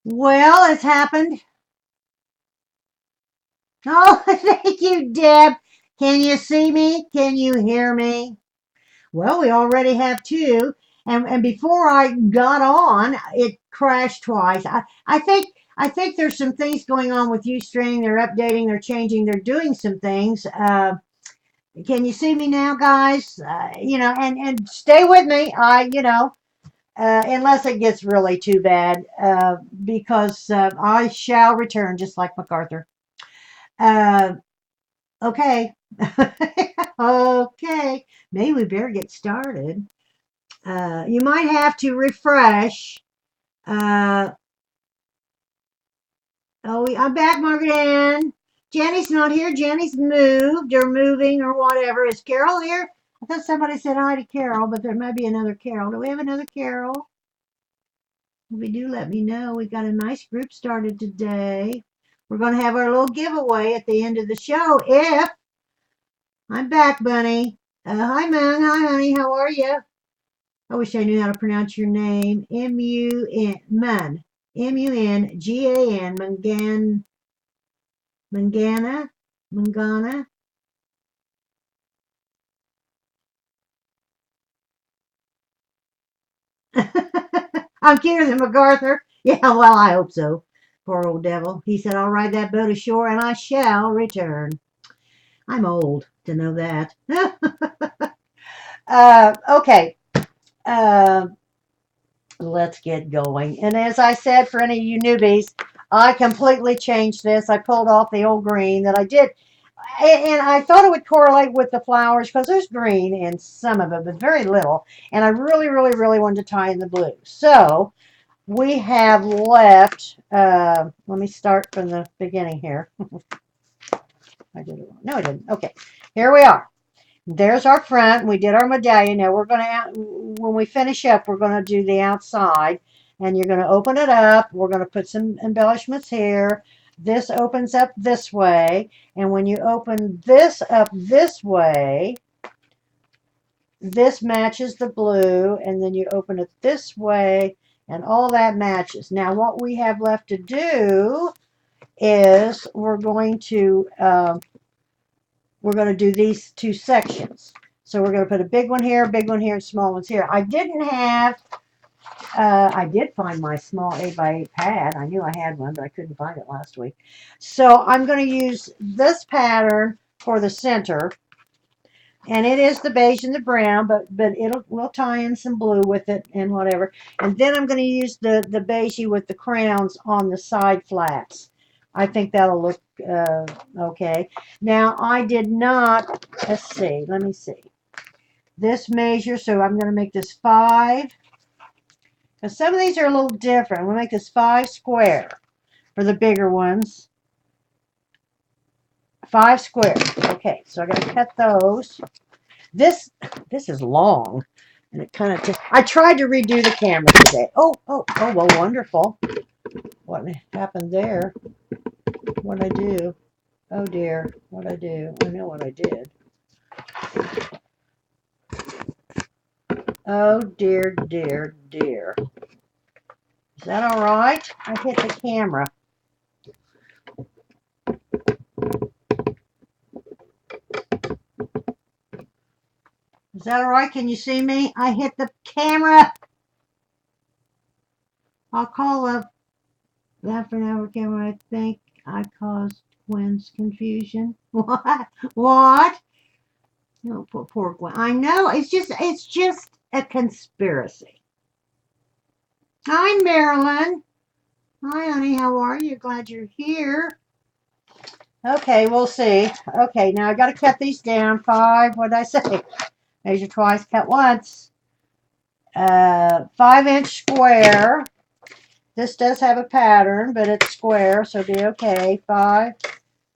Well, it's happened. Oh, thank you, Deb. Can you see me? Can you hear me? Well, we already have two. And before I got on, it crashed twice. I think there's some things going on with Ustream. They're updating, they're changing, they're doing some things. Can you see me now, guys? And stay with me. Unless it gets really too bad, because I shall return, just like MacArthur. Uh, okay. Okay. Maybe we better get started. You might have to refresh. Uh, I'm back, Margaret Ann. Jenny's not here. Jenny's moved or moving or whatever. Is Carol here? I thought somebody said hi to Carol, but there might be another Carol. Do we have another Carol? If we do, let me know. We got a nice group started today. We're going to have our little giveaway at the end of the show. If I'm back, Bunny. Hi, Mun. Hi, honey. How are you? I wish I knew how to pronounce your name. M-U-N, Mun. M-U-N-G-A-N, Mangana, Mangana. I'm cuter than MacArthur. Yeah, well, I hope so. Poor old devil. He said, I'll ride that boat ashore and I shall return. I'm old to know that. Okay. Uh, let's get going. And as I said, for any of you newbies, I completely changed this. I pulled off the old green that I did. And I thought it would correlate with the flowers because there's green in some of it, but very little. And I really, really, really wanted to tie in the blue. So we have left, let me start from the beginning here. I did it wrong. No, I didn't. Okay, here we are. There's our front. We did our medallion. Now we're going to, when we finish up, we're going to do the outside. And you're going to open it up. We're going to put some embellishments here. This opens up this way. And when you open this up this way, this matches the blue. And then you open it this way. And all that matches. Now what we have left to do is we're going to do these two sections. So we're going to put a big one here, and small ones here. I did find my small 8x8 pad. I knew I had one, but I couldn't find it last week. So I'm going to use this pattern for the center. And it is the beige and the brown, but we'll tie in some blue with it and whatever. And then I'm going to use the beigey with the crowns on the side flats. I think that'll look okay. Now, I did not, let's see, let me see. This measure, so I'm going to make this 5. Because some of these are a little different. I'm going to make this 5 square for the bigger ones. 5 square. Okay, so I'm going to cut those. This is long. And it kind of just, I tried to redo the camera today. Oh, well, wonderful. What happened there? What did I do? Oh dear, what I do? I know what I did. Oh dear, dear, dear. Is that all right? I hit the camera. Is that all right? Can you see me? I hit the camera. I'll call up that for now camera. I think I caused Gwen's confusion. What? What? No, poor Gwen. I know. It's just a conspiracy. Hi, Marilyn. Hi, honey. How are you? Glad you're here. Okay, we'll see. Okay, now I got to cut these down. 5. What did I say? Measure twice, cut once. 5-inch square. This does have a pattern, but it's square, so it'll be okay. 5.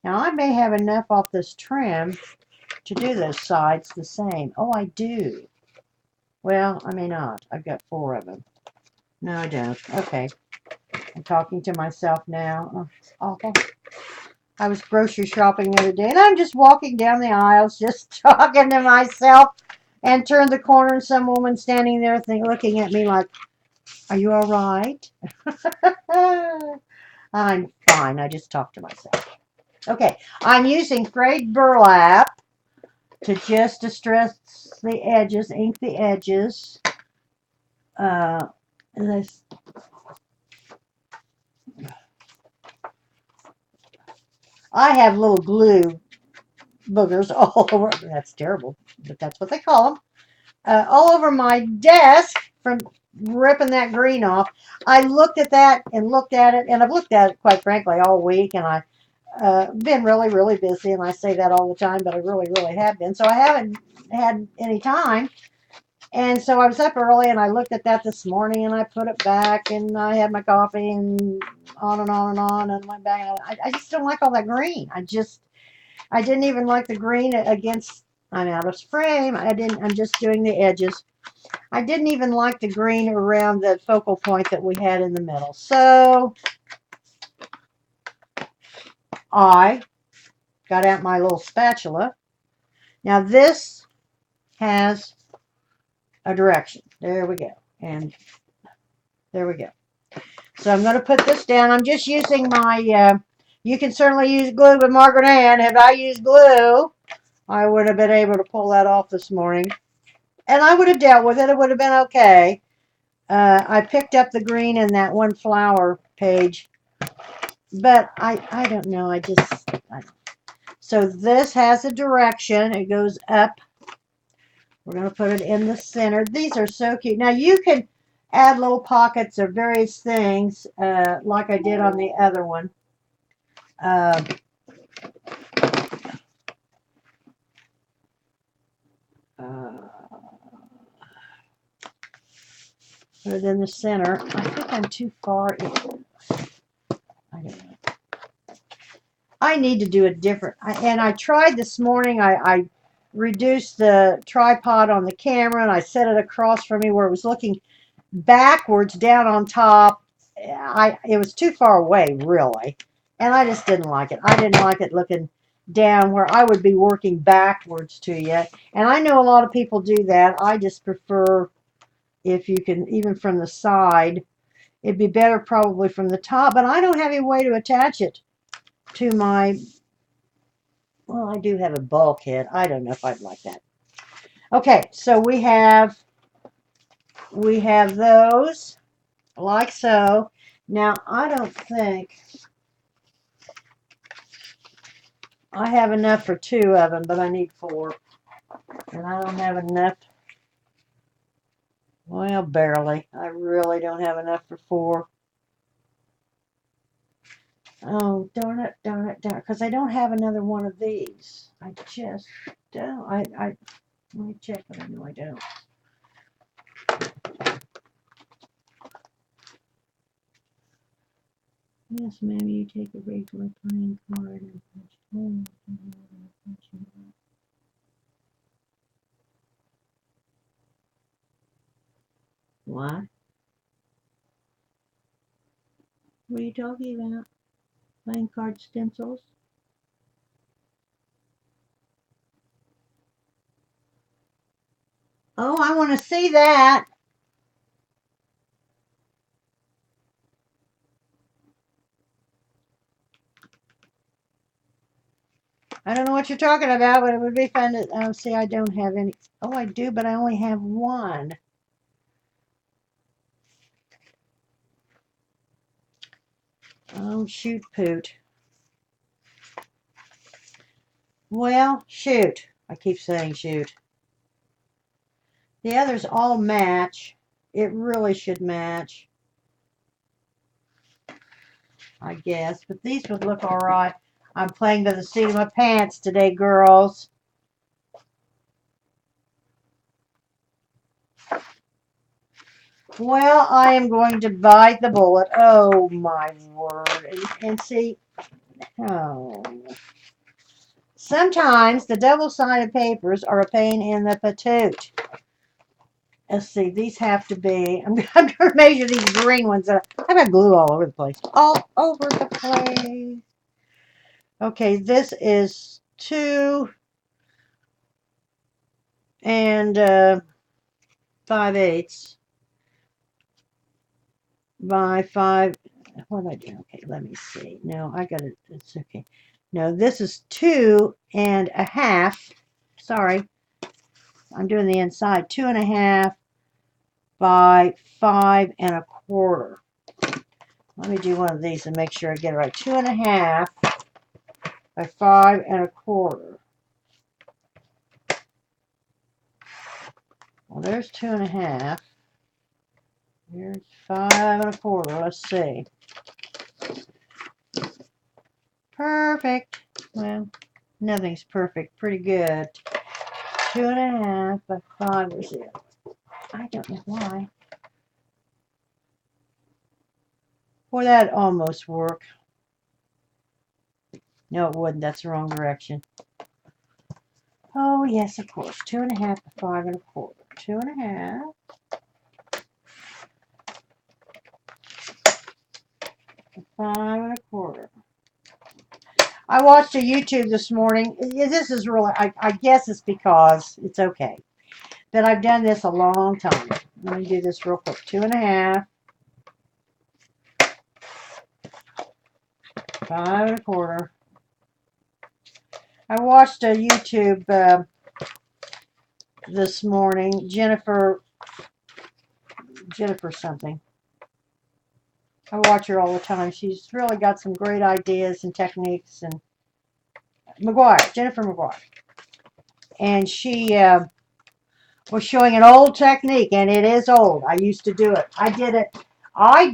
Now I may have enough off this trim to do those sides the same. Oh, I do. Well, I may not. I've got 4 of them. No, I don't. Okay. I'm talking to myself now. Oh, it's awful. I was grocery shopping the other day, and I'm just walking down the aisles, just talking to myself, and turned the corner, and some woman standing there looking at me like, Are you all right? I'm fine. I just talked to myself. Okay, I'm using frayed burlap to just distress the edges, ink the edges. This, I have little glue boogers all over. That's terrible, but that's what they call them. All over my desk from ripping that green off. I looked at that and looked at it, and I've looked at it quite frankly all week, and I been really, really busy, and I say that all the time, but I really, really have been. So I haven't had any time. And so I was up early, and I looked at that this morning, and I put it back, and I had my coffee, and on and on and on, and went back. And I just don't like all that green. I didn't even like the green against, I'm out of frame. I'm just doing the edges. I didn't even like the green around the focal point that we had in the middle. So I got out my little spatula. Now this has a direction. There we go. And there we go. So I'm going to put this down. I'm just using my, you can certainly use glue, but Margaret Ann, had I used glue, I would have been able to pull that off this morning. And I would have dealt with it. It would have been okay. I picked up the green in that one flower page. But I don't know. So this has a direction. It goes up. We're going to put it in the center. These are so cute. Now you can add little pockets of various things like I did on the other one. Uh, put it in the center. I think I'm too far in. I don't know. I need to do a different. And I tried this morning. I reduced the tripod on the camera and I set it across from me where it was looking backwards down on top. It was too far away, really, and I just didn't like it. I didn't like it looking down where I would be working backwards to you. And I know a lot of people do that. I just prefer if you can, even from the side. It'd be better probably from the top, but I don't have any way to attach it to my, well, I do have a bulkhead. I don't know if I'd like that. Okay, so we have those like so. Now, I don't think I have enough for 2 of them, but I need 4. And I don't have enough. Well, barely. I really don't have enough for 4. Oh, darn it, darn it, darn it. Because I don't have another one of these. I just don't. Let me check, but I know I don't. Yes, ma'am, you take a regular playing card and punch home. What? What are you talking about? Playing card stencils? Oh, I want to see that. I don't know what you're talking about, but it would be fun to see. I don't have any. Oh, I do, but I only have one. Oh, shoot, poot. Well, shoot. I keep saying shoot. The others all match. It really should match, I guess. But these would look all right. I'm playing by the seat of my pants today, girls. Well, I am going to bite the bullet. Oh, my word. And see, oh. Sometimes the double-sided papers are a pain in the patoot. Let's see, these have to be, I'm going to measure these green ones. I've got glue all over the place. All over the place. Okay, this is 2 and 5/8. by 5. What am I doing? Okay, let me see. No, I got it. It's okay. No, this is 2.5. Sorry, I'm doing the inside. 2.5 by 5.25. Let me do one of these and make sure I get it right. 2.5 by 5.25. Well, there's 2.5. Here's 5.25. Let's see. Perfect. Well, nothing's perfect. Pretty good. 2.5 by 5 is it? I don't know why. Well, that almost work. No, it wouldn't. That's the wrong direction. Oh, yes, of course. 2.5 by 5.25. 2.5 by 5.25. I watched a YouTube this morning. This is really, I guess it's because it's okay. But I've done this a long time. Let me do this real quick. 2.5 5.25. I watched a YouTube this morning. Jennifer something. I watch her all the time. She's really got some great ideas and techniques. And Jennifer McGuire. And she was showing an old technique, and it is old. I used to do it. I did it. I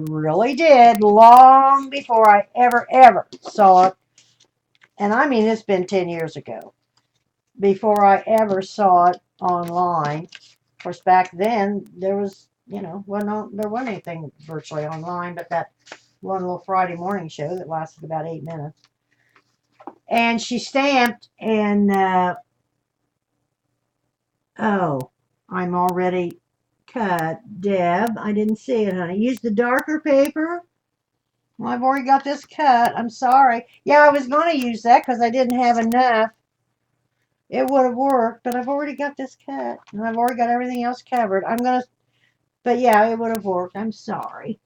really did, long before I ever saw it. And I mean, it's been 10 years ago before I ever saw it online. Of course, back then, there was, there wasn't anything virtually online but that one little Friday morning show that lasted about 8 minutes. And she stamped, and, oh, I'm already cut. Deb, I didn't see it, honey. Use the darker paper. Well, I've already got this cut. I'm sorry. Yeah, I was going to use that because I didn't have enough. It would have worked, but I've already got this cut, and I've already got everything else covered. But yeah, it would have worked. I'm sorry.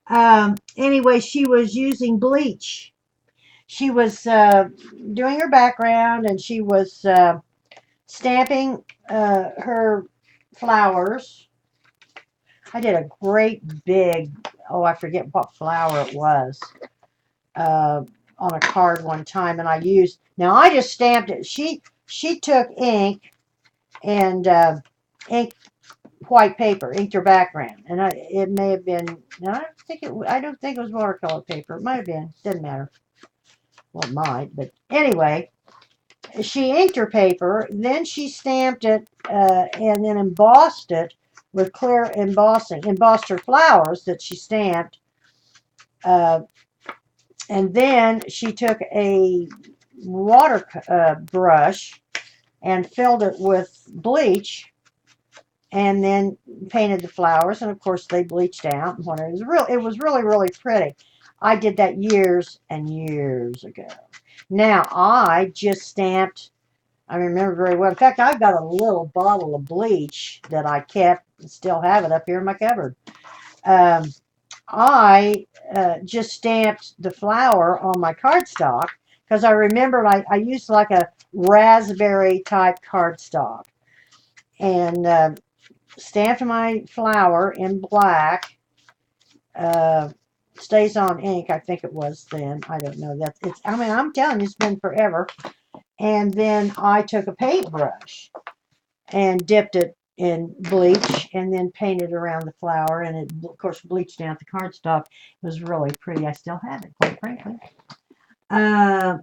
Anyway, she was using bleach. She was doing her background, and she was stamping her flowers. I did a great big, I forget what flower it was, on a card one time, and now I just stamped it. She took ink and inked white paper, inked her background, and it may have been, no, I don't think it was watercolor paper. It might have been, doesn't matter. Well, it might, but anyway, she inked her paper, then she stamped it, and then embossed it with clear embossing, embossed her flowers that she stamped, and then she took a water brush and filled it with bleach, and then painted the flowers, and of course they bleached out and whatever. It was really pretty. I did that years and years ago. Now I just stamped. I remember very well. In fact, I've got a little bottle of bleach that I kept and still have it up here in my cupboard. I just stamped the flower on my cardstock because I remembered I used like a raspberry type cardstock, and stamped my flower in black. Stays on ink, I think it was then. I don't know. I'm telling you, it's been forever. And then I took a paintbrush and dipped it in bleach and then painted around the flower, and it, of course, bleached out the cardstock. It was really pretty. I still have it, quite frankly. Uh,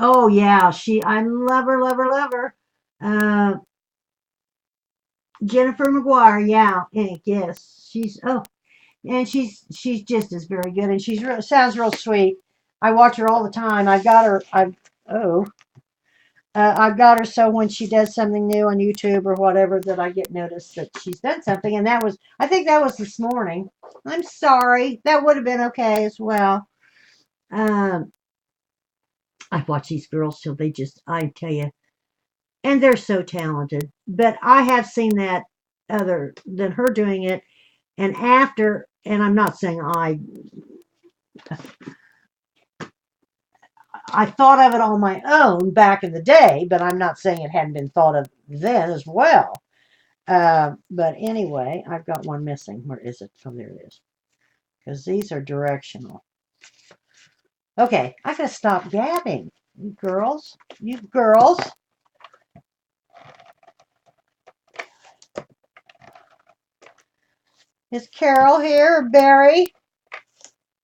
oh, yeah. I love her, love her, love her. Uh, Jennifer McGuire, yeah, ink, yes. And she's just as very good, and sounds real sweet. I watch her all the time. Oh, I've got her so when she does something new on YouTube or whatever that I get noticed that she's done something, and I think that was this morning. I'm sorry, that would have been okay as well. Um, I watch these girls till I tell you, and they're so talented. But I have seen that other than her doing it. And after, and I'm not saying I thought of it on my own back in the day, but I'm not saying it hadn't been thought of then as well. But anyway, I've got one missing. Where is it? Oh, there it is. Because these are directional. Okay, I gotta stop gabbing. You girls. You girls. Is Carol here? Or Barry?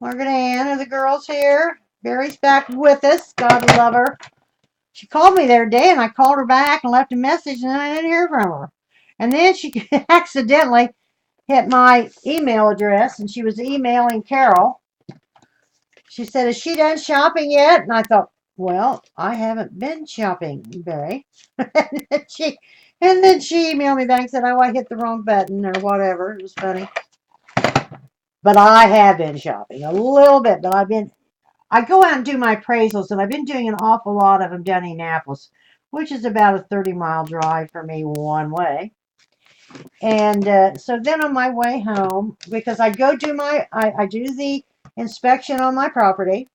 Margaret Ann, are the girls here? Barry's back with us. God love her. She called me the other day, and I called her back and left a message, and I didn't hear from her. And then she accidentally hit my email address, and she was emailing Carol. She said, "Is she done shopping yet?" And I thought, well, I haven't been shopping, Barry. and then she emailed me back and said, "Oh, I hit the wrong button," or whatever. It was funny. But I have been shopping a little bit, but I go out and do my appraisals, and I've been doing an awful lot of them down in Annapolis, which is about a 30-mile drive for me one way. And so then on my way home, because I go do I do the inspection on my property.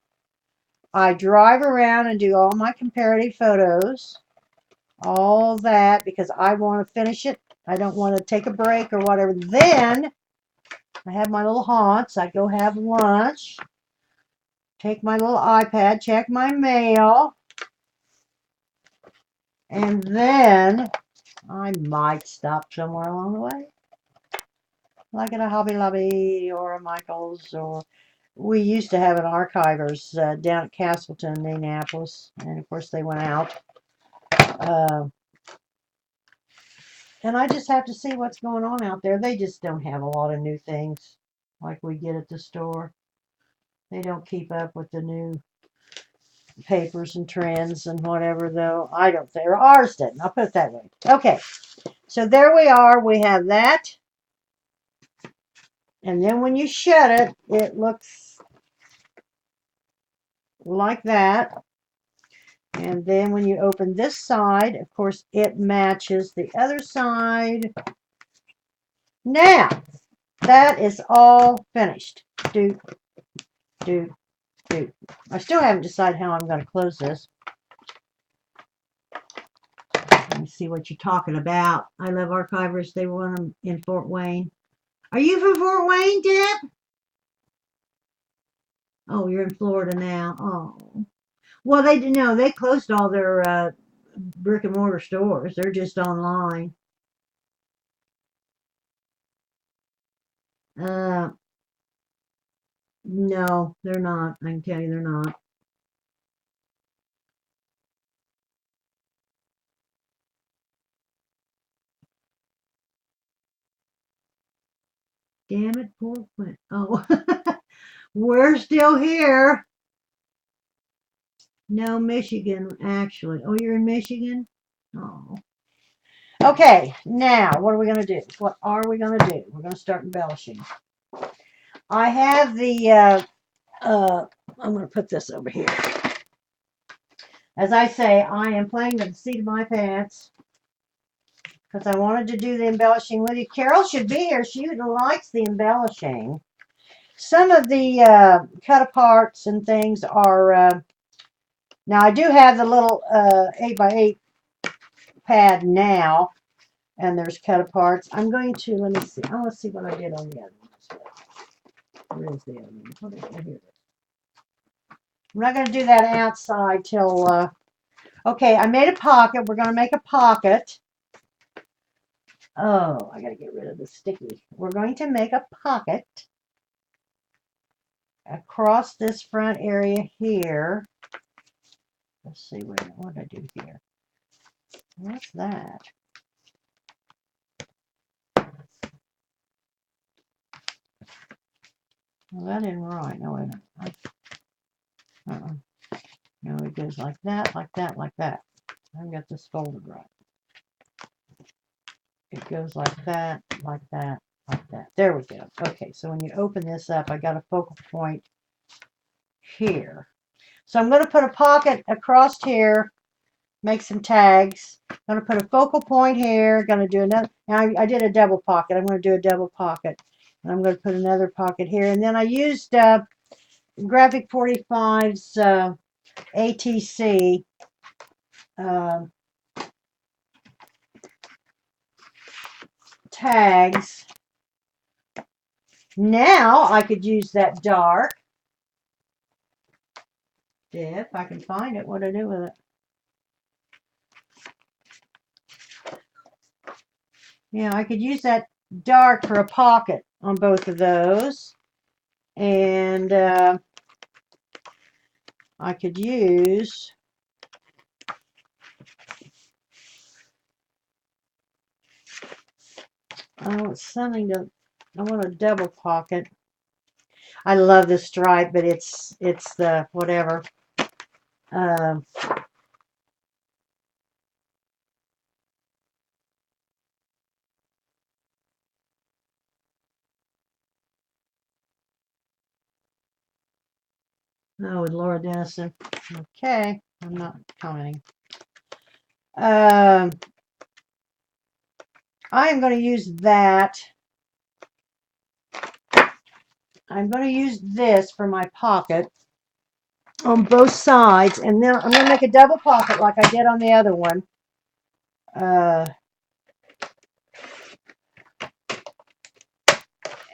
I drive around and do all my comparative photos, all that, because I want to finish it. I don't want to take a break or whatever. Then I have my little haunts. I go have lunch, take my little iPad, check my mail, and then I might stop somewhere along the way, like at a Hobby Lobby or a Michael's, or we used to have an archivers down at Castleton, Indianapolis, and of course they went out. And I just have to see what's going on out there. They just don't have a lot of new things like we get at the store. They don't keep up with the new papers and trends and whatever, though. I don't think, or ours didn't. I'll put it that way. Okay, so there we are. We have that. And then when you shut it, it looks like that. And then when you open this side, of course, it matches the other side. Now, that is all finished. Do, do, do. I still haven't decided how I'm going to close this. Let me see what you're talking about. I love archivers. They want them in Fort Wayne. Are you from Fort Wayne, Deb? Oh, you're in Florida now. Oh. Well, they closed all their brick and mortar stores. They're just online. Uh, no, they're not. I can tell you they're not. Damn it, poor Quint. Oh, we're still here. No, Michigan, actually. Oh, you're in Michigan? Oh. Okay, now what are we going to do? What are we going to do? We're going to start embellishing. I have the, I'm going to put this over here. As I say, I am playing with the seat of my pants because I wanted to do the embellishing with you. Carol should be here. She likes the embellishing. Some of the cut aparts and things are, now I do have the little 8x8 pad now, and there's cut aparts. I'm going to, let me see. I want to see what I did on the other one. Where is the other one? Oh, here it is. I'm not going to do that outside till, okay, I made a pocket. We're going to make a pocket. Oh, I got to get rid of the sticky. We're going to make a pocket across this front area here. Let's see, what did I do here? What's that? Well, that isn't right. No, wait a minute. No, it goes like that, like that, like that. I've got this folded right. It goes like that, like that, like that. There we go. Okay, so when you open this up, I got a focal point here. So I'm going to put a pocket across here make some tags. I'm going to put a focal point here. Going to do another. Now I did a double pocket. I'm going to do a double pocket. And I'm going to put another pocket here. And then I used Graphic 45's ATC tags. Now I could use that dark. If I can find it, what do I do with it? Yeah, I could use that dark for a pocket on both of those. And I could use something to, I want a double pocket. I love the stripe, but it's the whatever. Oh, with Laura Dennison. Okay, I'm not commenting. I am going to use that. I'm going to use this for my pocket on both sides, and then I'm going to make a double pocket like I did on the other one.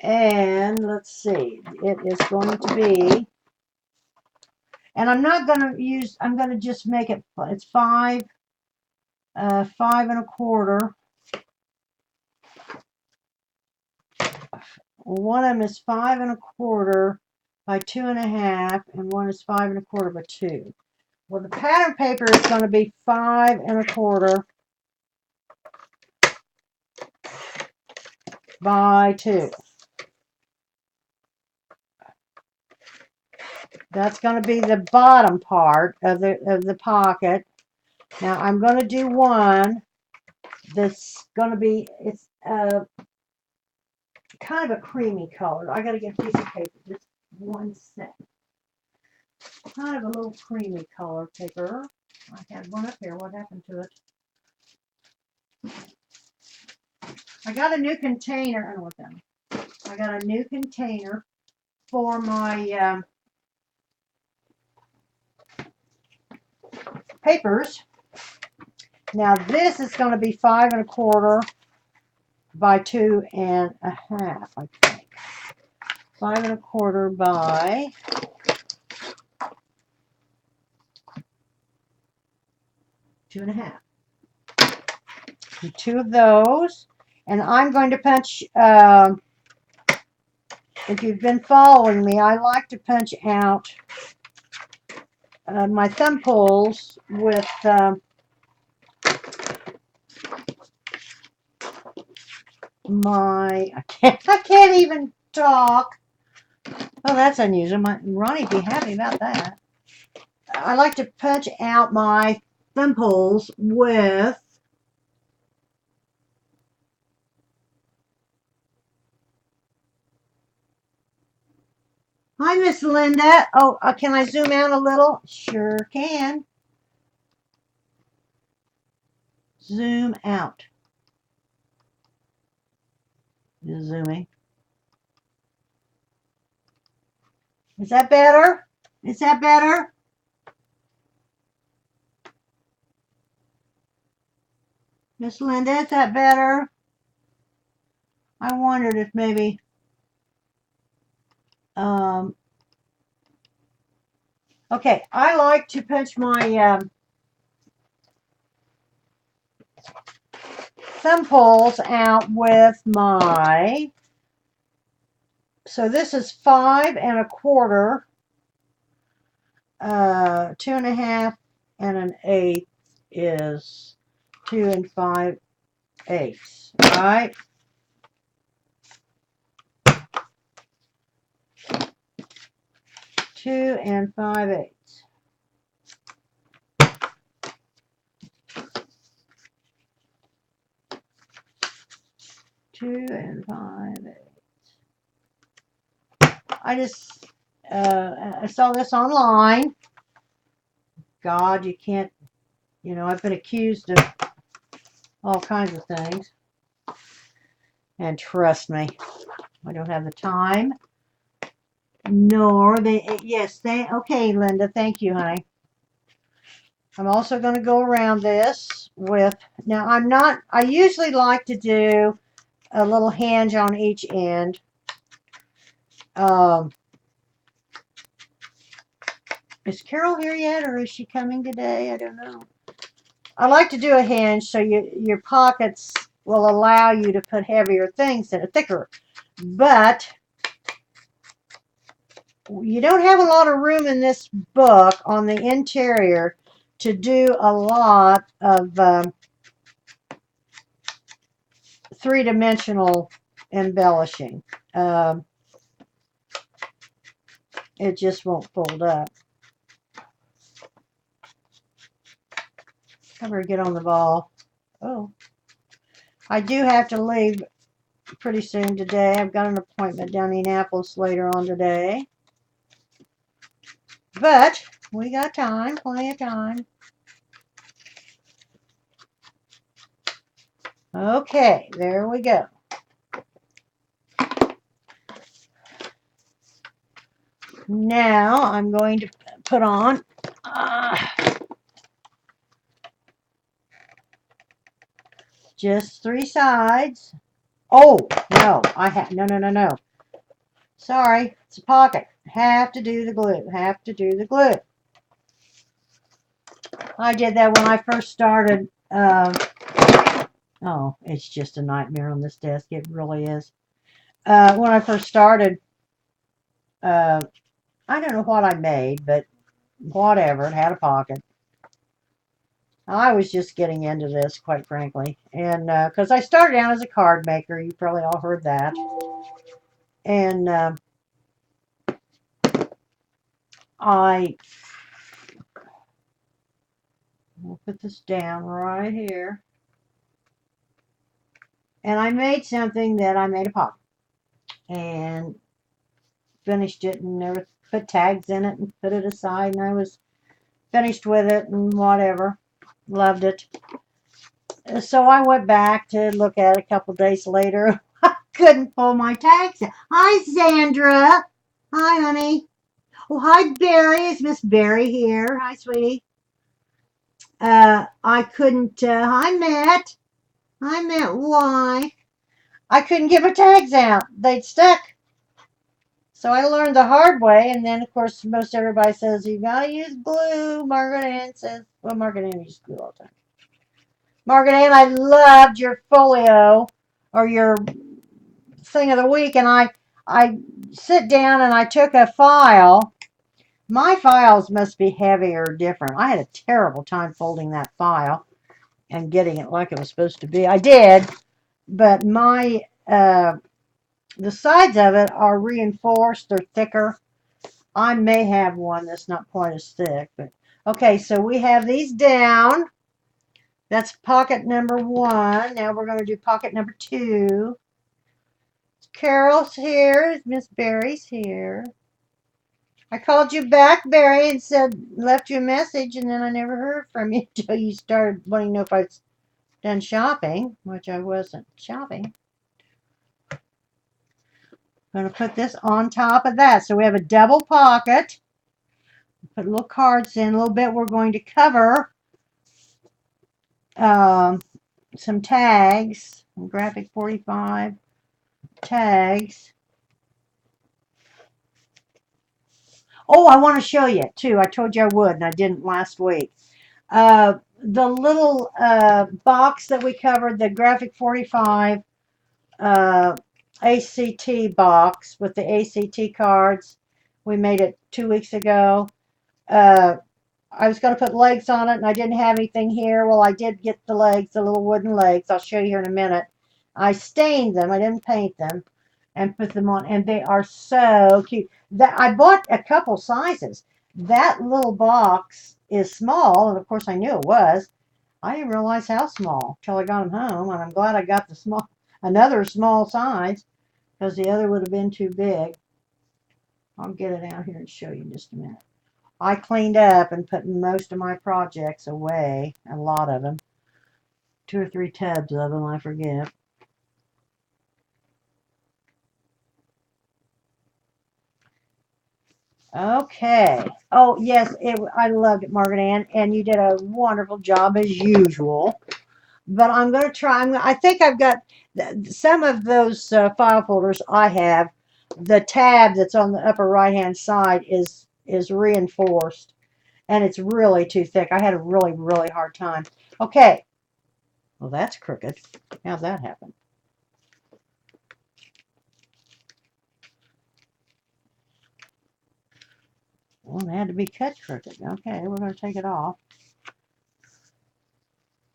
And let's see, it is going to be, and I'm not going to use, I'm going to just make it, it's 5 1/4. One of them is 5 1/4 by 2 1/2, and one is 5 1/4 by 2. Well, the pattern paper is going to be 5 1/4 by 2. That's going to be the bottom part of the pocket. Now I'm going to do one that's going to be, it's kind of a creamy color. I got to get a piece of paper. Just one sec. Kind of a little creamy color paper. I had one up here. What happened to it? I got a new container. I don't want that. I got a new container for my papers. Now this is going to be 5 1/4 by 2 1/2, I think. 5 1/4 by 2 1/2. And 2 of those, and I'm going to punch. If you've been following me, I like to punch out my thumb pulls with I can't even talk. Oh, that's unusual. Ronnie'd be happy about that. I like to punch out my thumb pulls with Hi, Miss Linda. Oh, can I zoom out a little? Sure can. Zoom out. Just zooming. Is that better? Is that better? Miss Linda, is that better? I wondered if maybe okay, I like to punch my thumb pulls out with my, so this is 5 1/4, 2 1/2 and 1/8 is 2 5/8, right? Two and 5/8. Two and 5/8. I just I saw this online. God, you can't You know, I've been accused of all kinds of things. And trust me, I don't have the time. Nor they, yes, okay, Linda, thank you, honey. I'm also going to go around this with, now I usually like to do a little hinge on each end. Um, is Carol here yet, or is she coming today? I don't know. I like to do a hinge so your pockets will allow you to put heavier things in it, thicker. But you don't have a lot of room in this book on the interior to do a lot of three-dimensional embellishing. Um, it just won't fold up. I better get on the ball. Oh, I do have to leave pretty soon today. I've got an appointment down in Indianapolis later on today. But we got time, plenty of time. Okay, there we go. Now I'm going to put on just 3 sides. Oh, no, no. Sorry, it's a pocket. Have to do the glue, have to do the glue. I did that when I first started. Oh, it's just a nightmare on this desk. It really is. When I first started, I don't know what I made, but whatever. It had a pocket. I was just getting into this, quite frankly. And because I started out as a card maker. You probably all heard that. And we'll put this down right here. And I made something that I made a pocket. And finished it and never put tags in it and put it aside. And I was finished with it and whatever. Loved it. So I went back to look at it a couple days later. I couldn't pull my tags out. Hi, Sandra. Hi, honey. Oh, hi, Barry. Is Miss Barry here? Hi, sweetie. I couldn't. Hi, Matt. Hi, Matt. Why? I couldn't get my tags out. They'd stuck. So I learned the hard way, and then, of course, most everybody says, you gotta use glue. Margaret Ann says, well, Margaret Ann uses glue all the time. Margaret Ann, I loved your folio, or your thing of the week, and I sit down and I took a file. My files must be heavy or different. I had a terrible time folding that file and getting it like it was supposed to be. I did, but my the sides of it are reinforced. They're thicker. I may have one that's not quite as thick, but okay. So we have these down. That's pocket number 1. Now we're going to do pocket number 2. Carol's here. Miss Barry's here. I called you back, Barry, and said, left you a message, and then I never heard from you until you started wanting to know if I was done shopping, which I wasn't shopping. I'm going to put this on top of that. So we have a double pocket. Put little cards in. A little bit we're going to cover some tags. Graphic 45 tags. Oh, I want to show you, too. I told you I would, and I didn't last week. The little box that we covered, the Graphic 45 ACT box with the ACT cards. We made it 2 weeks ago. I was going to put legs on it, and I didn't have anything here. Well, I did get the legs, the little wooden legs. I'll show you here in a minute. I stained them. I didn't paint them. And put them on, and they are so cute. That I bought a couple sizes. That little box is small, and of course I knew it was. I didn't realize how small till I got them home, and I'm glad I got another small size, because the other would have been too big. I'll get it out here and show you in just a minute. I cleaned up and put most of my projects away, a lot of them. 2 or 3 tubs of them, I forget. Okay. Oh, yes, I loved it, Margaret Ann, and you did a wonderful job as usual. But I'm going to try. I think I've got some of those file folders I have. The tab that's on the upper right hand side is reinforced, and it's really too thick. I had a really hard time. Okay. Well, that's crooked. How'd that happen? Well, it had to be cut crooked. Okay, we're going to take it off.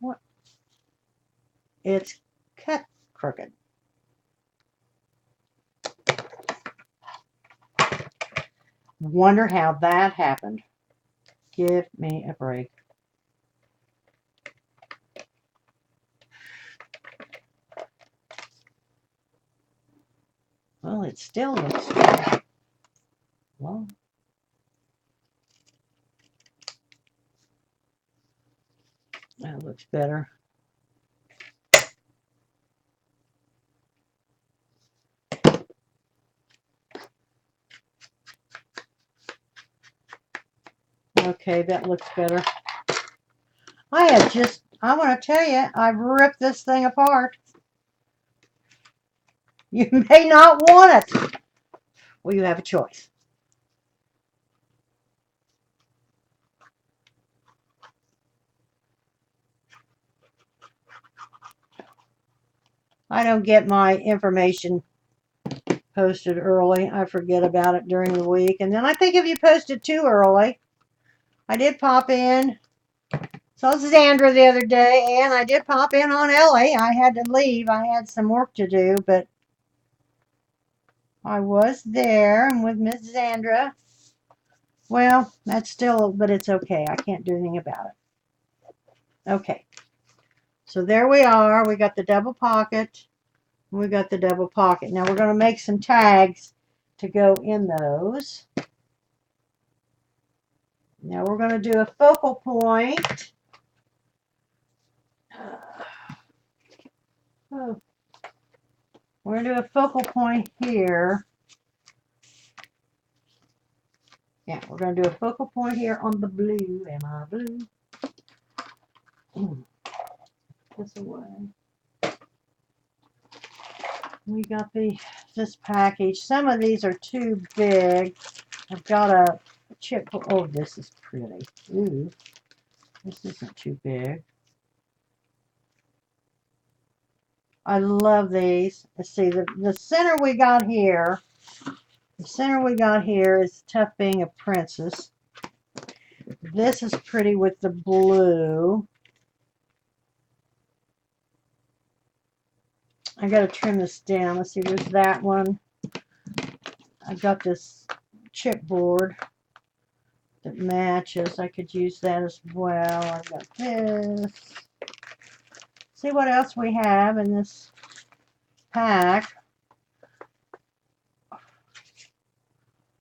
What? It's cut crooked. Wonder how that happened. Give me a break. Well, it still looks well. That looks better. Okay, that looks better. I want to tell you, I've ripped this thing apart. You may not want it. Well, you have a choice. I don't get my information posted early. I forget about it during the week. And then I think if you post it too early, I did pop in. Saw Zandra the other day, and I did pop in on Ellie. I had to leave. I had some work to do, but I was there and with Miss Zandra. Well, that's still, but it's okay. I can't do anything about it. Okay. So there we are. We got the double pocket. We got the double pocket. Now we're going to make some tags to go in those. Now we're going to do a focal point. Oh. We're going to do a focal point here. Yeah, we're going to do a focal point here on the blue. Am I blue? This away. We got this package. Some of these are too big. I've got a chip. Oh, this is pretty. Ooh, this isn't too big. I love these. Let's see, the center we got here. The center we got here is Tough Being a Princess. This is pretty with the blue. I got to trim this down. Let's see, there's that one. I got this chipboard that matches. I could use that as well. I've got this. See what else we have in this pack.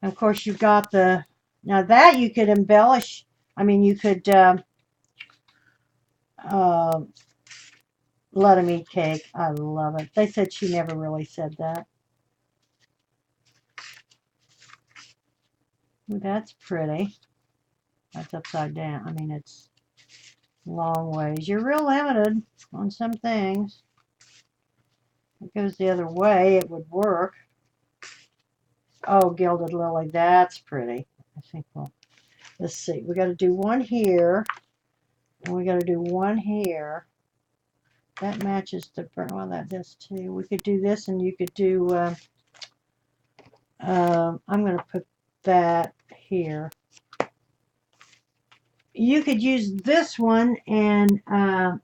And of course, you've got now that you could embellish. I mean, you could let them eat cake. I love it. They said she never really said that. Ooh, that's pretty. That's upside down. I mean, it's long ways. You're real limited on some things. If it goes the other way, it would work. Oh, Gilded Lily. That's pretty. I think let's see. We got to do one here. And we got to do one here. That matches the, well, that does too. We could do this, and you could do, I'm going to put that here. You could use this one, and I'm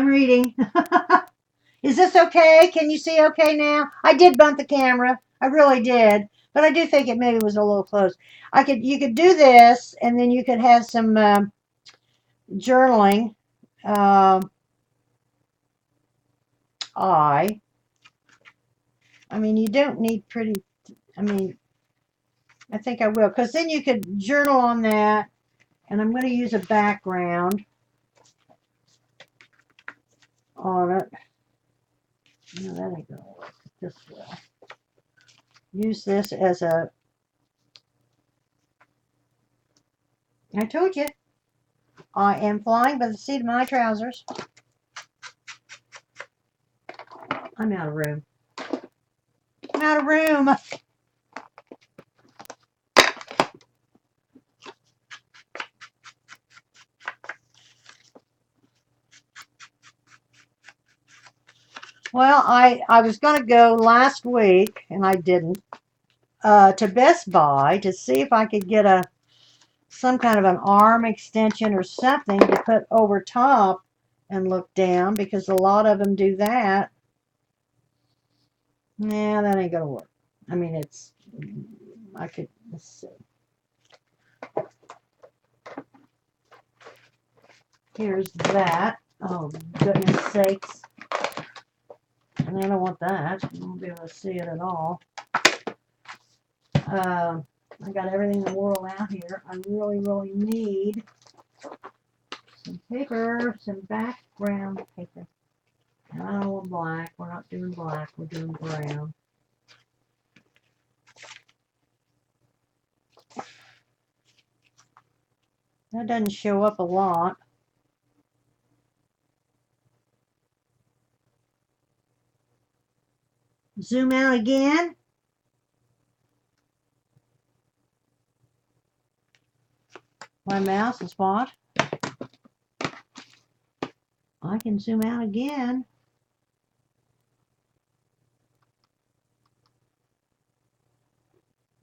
reading. Is this okay? Can you see okay now? I did bump the camera. I really did. But I do think it maybe was a little close. You could do this, and then you could have some journaling, um, I mean, you don't need pretty, I mean, I think I will, because then you could journal on that, and I'm going to use a background on it. No, that ain't going to work this way. Use this as a, I told you, I am flying by the seat of my trousers. I'm out of room. I'm out of room. Well, I was going to go last week, and I didn't, to Best Buy to see if I could get some kind of an arm extension or something to put over top and look down, because a lot of them do that. Nah, that ain't going to work. I mean, let's see. Here's that. Oh, goodness sakes. And I don't want that. I won't be able to see it at all. I got everything in the world out here. I really, really need some paper, some background paper. And I don't want black. We're not doing black. We're doing brown. That doesn't show up a lot. Zoom out again. My mouse is what? I can zoom out again.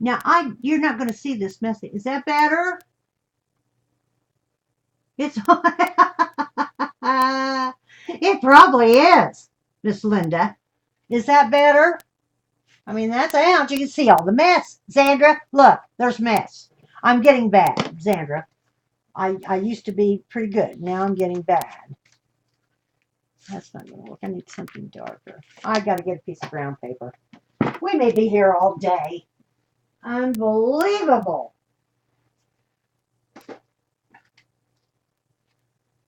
Now, you're not going to see this message. Is that better? It's it probably is, Miss Linda. Is that better? I mean, that's out. You can see all the mess. Zandra, look, there's mess. I'm getting bad, Zandra. I used to be pretty good. Now I'm getting bad. That's not going to work. I need something darker. I got to get a piece of brown paper. We may be here all day. Unbelievable.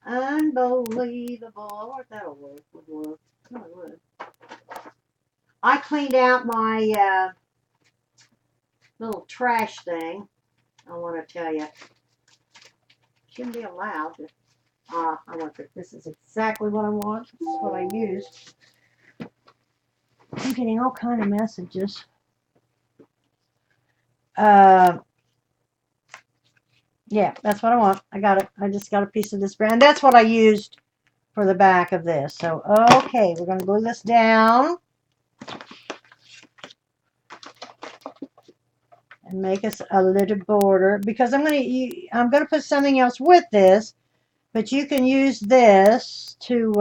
Unbelievable. I wonder if that'll work. Would work. No, it would. I cleaned out my little trash thing. I want to tell you. Shouldn't be allowed. I want this. This is exactly what I want. This is what I used. I'm getting all kind of messages. Yeah, that's what I want. I got it. I just got a piece of this brand. That's what I used for the back of this. So, okay, we're going to glue this down and make us a little border, because I'm going to put something else with this, but you can use this to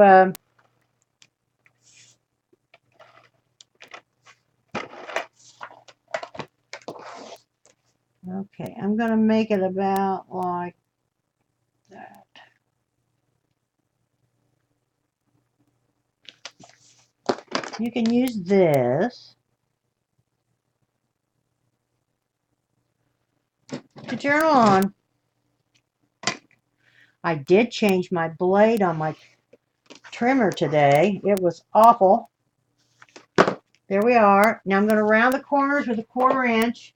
okay, I'm going to make it about like that. You can use this to journal on. I did change my blade on my trimmer today. It was awful. There we are. Now I'm going to round the corners with a 1/4 inch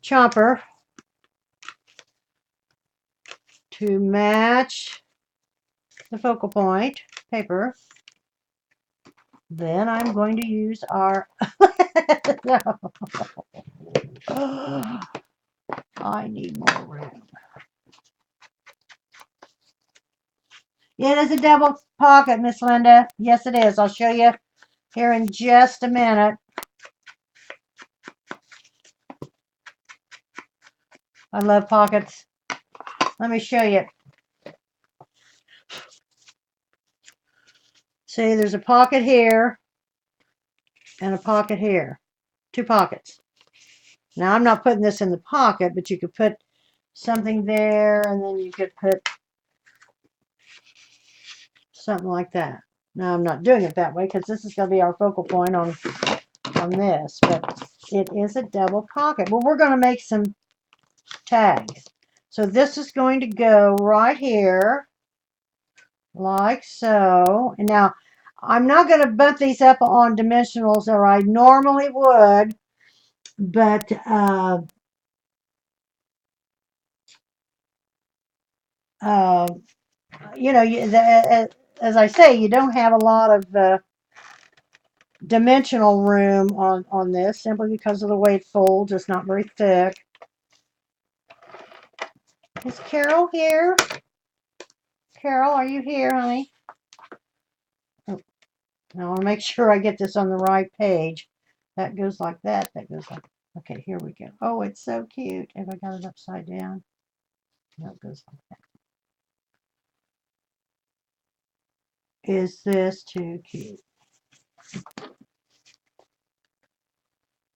chomper to match the focal point paper. Then I'm going to use our I need more room. It is a double pocket, Miss Linda. Yes, it is. I'll show you here in just a minute. I love pockets. Let me show you. See, there's a pocket here and a pocket here. 2 pockets. Now, I'm not putting this in the pocket, but you could put something there, and then you could put something like that. Now, I'm not doing it that way because this is going to be our focal point on this, but it is a double pocket. Well, we're going to make some tags. So this is going to go right here, like so. And now, I'm not going to bump these up on dimensionals or I normally would, but you know, as I say, you don't have a lot of dimensional room on this simply because of the way it folds. It's not very thick. Is Carol here? Carol, are you here, honey? Oh, I want to make sure I get this on the right page. That goes like that. That goes like. Okay, here we go. Oh, it's so cute. Have I got it upside down? No, it goes like that. Is this too cute?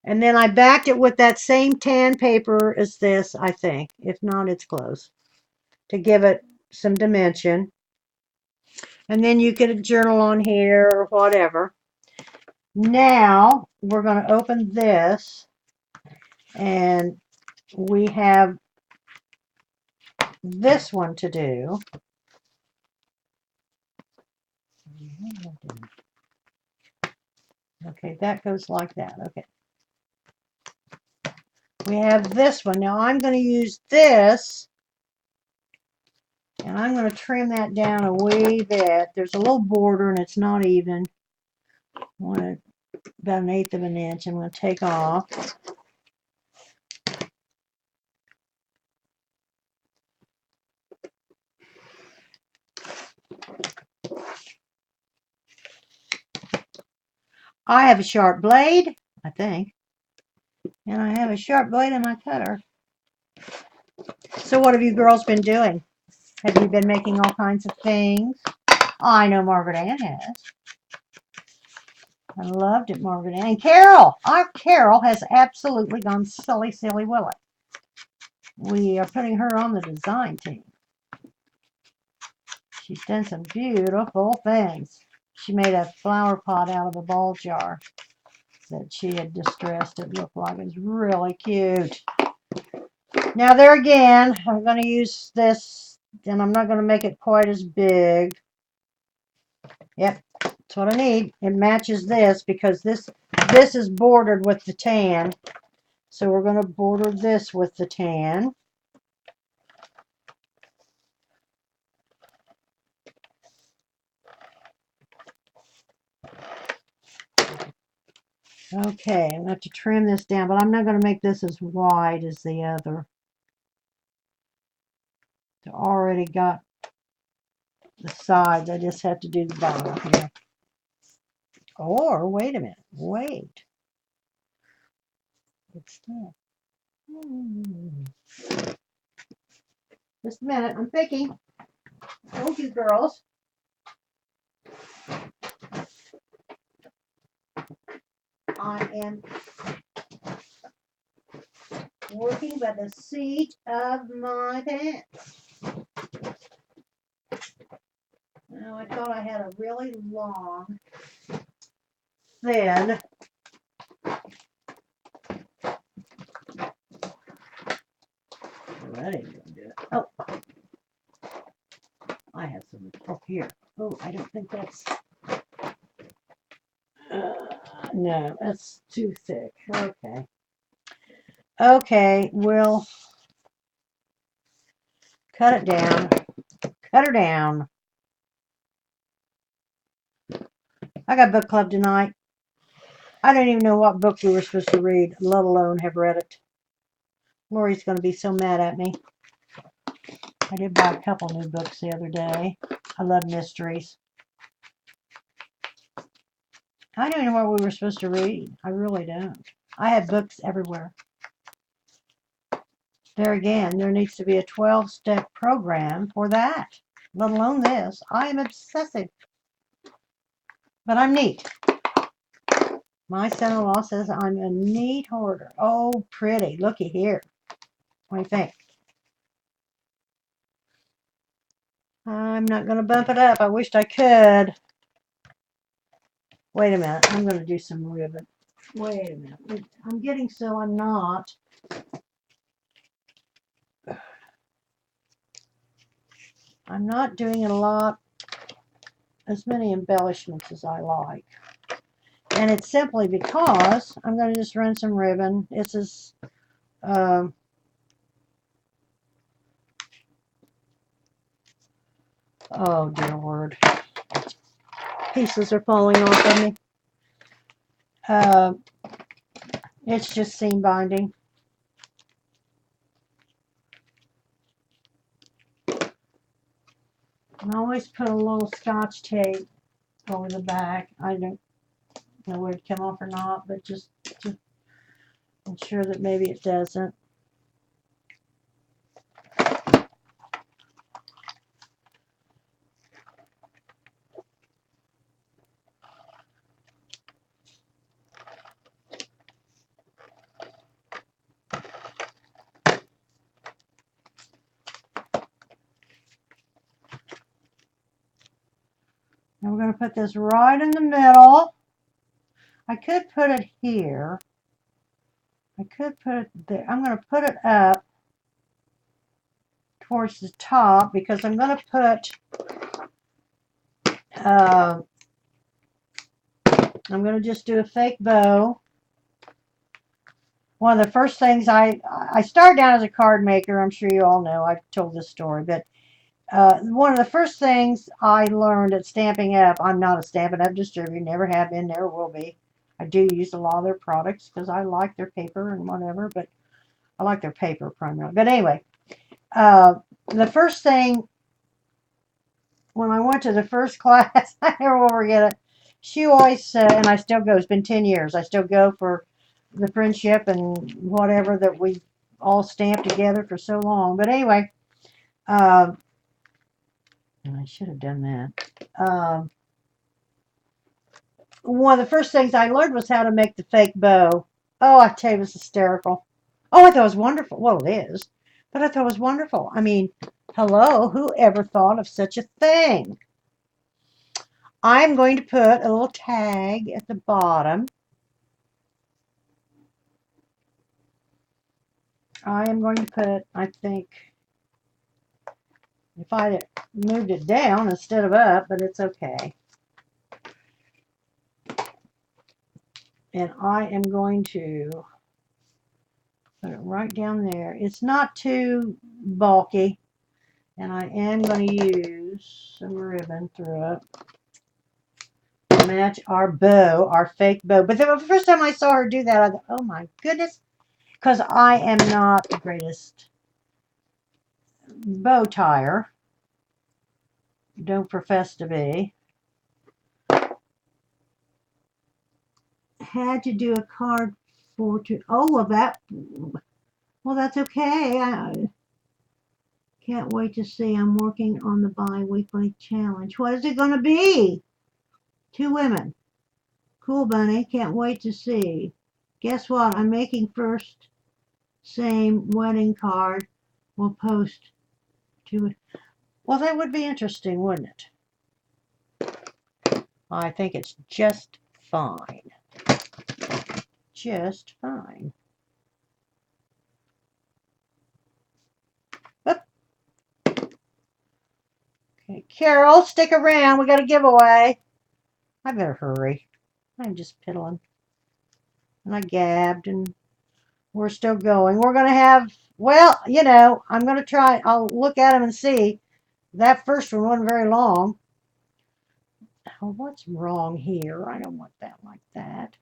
And then I backed it with that same tan paper as this, I think. If not, it's close. To give it some dimension. And then you get a journal on here or whatever. Now, we're going to open this. And we have this one to do. Okay, that goes like that. Okay. We have this one. Now I'm going to use this, and I'm going to trim that down a wee bit. There's a little border, and it's not even. I want it about 1/8 of an inch. I'm going to take off. I have a sharp blade, I think, and I have a sharp blade in my cutter. So what have you girls been doing? Have you been making all kinds of things? I know Margaret Ann has. I loved it, Margaret Ann. And Carol! Our Carol has absolutely gone silly, silly Willy. We are putting her on the design team. She's done some beautiful things. She made a flower pot out of a ball jar that she had distressed. It looked like it was really cute. Now there again, I'm going to use this, and I'm not going to make it quite as big. Yep, that's what I need. It matches this because this is bordered with the tan. So we're going to border this with the tan. Okay, I'm going to have to trim this down, but I'm not going to make this as wide as the other. I already got the sides. I just have to do the bottom here. Or, wait a minute. Wait. It's still. Just a minute. I'm thinking. Told you, girls. I am working by the seat of my pants. Now, I thought I had a really long, thin. That ain't gonna do it. Oh, I have some up here. Oh, I don't think that's. No, that's too thick. Okay. Okay, we'll cut it down. Cut her down. I got book club tonight. I don't even know what book we were supposed to read, let alone have read it. Lori's going to be so mad at me. I did buy a couple new books the other day. I love mysteries. I don't even know what we were supposed to read. I really don't. I have books everywhere. There again, there needs to be a 12-step program for that, let alone this. I am obsessive. But I'm neat. My son-in-law says I'm a neat hoarder. Oh, pretty. Looky here. What do you think? I'm not going to bump it up. I wished I could. Wait a minute. I'm going to do some ribbon. Wait a minute. I'm getting so I'm not. I'm not doing as many embellishments as I like. And it's simply because I'm going to just run some ribbon. This is, oh dear word. Pieces are falling off of me. It's just seam binding. And I always put a little Scotch tape over the back. I don't know whether it come off or not, but just to ensure that maybe it doesn't. And we're going to put this right in the middle. I could put it here. I could put it there. I'm going to put it up towards the top because I'm going to put, I'm going to just do a fake bow. One of the first things I started out as a card maker. I'm sure you all know. I've told this story, but one of the first things I learned at Stampin' Up, I'm not a Stampin' Up distributor, never have been, never will be. I do use a lot of their products because I like their paper and whatever, but I like their paper primarily. But anyway, the first thing, when I went to the first class, I never will forget it. She always, and I still go, it's been 10 years, I still go for the friendship and whatever that we all stamped together for so long. But anyway, and I should have done that. One of the first things I learned was how to make the fake bow. Oh, I tell you, it was hysterical. Oh, I thought it was wonderful. Well, it is, but I thought it was wonderful. I mean, hello, who ever thought of such a thing? I'm going to put a little tag at the bottom. I am going to put, I think, if I had moved it down instead of up, but it's okay. And I am going to put it right down there. It's not too bulky. And I am going to use some ribbon through it to match our bow, our fake bow. But the first time I saw her do that, I thought, oh my goodness, because I am not the greatest bow tire. Don't profess to be. Had to do a card for to. Oh, well, well, that's okay. I can't wait to see. I'm working on the bi-weekly challenge. What is it going to be? 2 women. Cool, Bunny. Can't wait to see. Guess what? I'm making first same wedding card. We'll post to it. Well, that would be interesting, wouldn't it? I think it's just fine. Just fine. Oop. Okay, Carol, stick around. We got a giveaway. I better hurry. I'm just piddling. And I gabbed, and we're still going. We're going to have, well, you know, I'm going to try. I'll look at them and see. That first one wasn't very long. Oh, what's wrong here? I don't want that like that.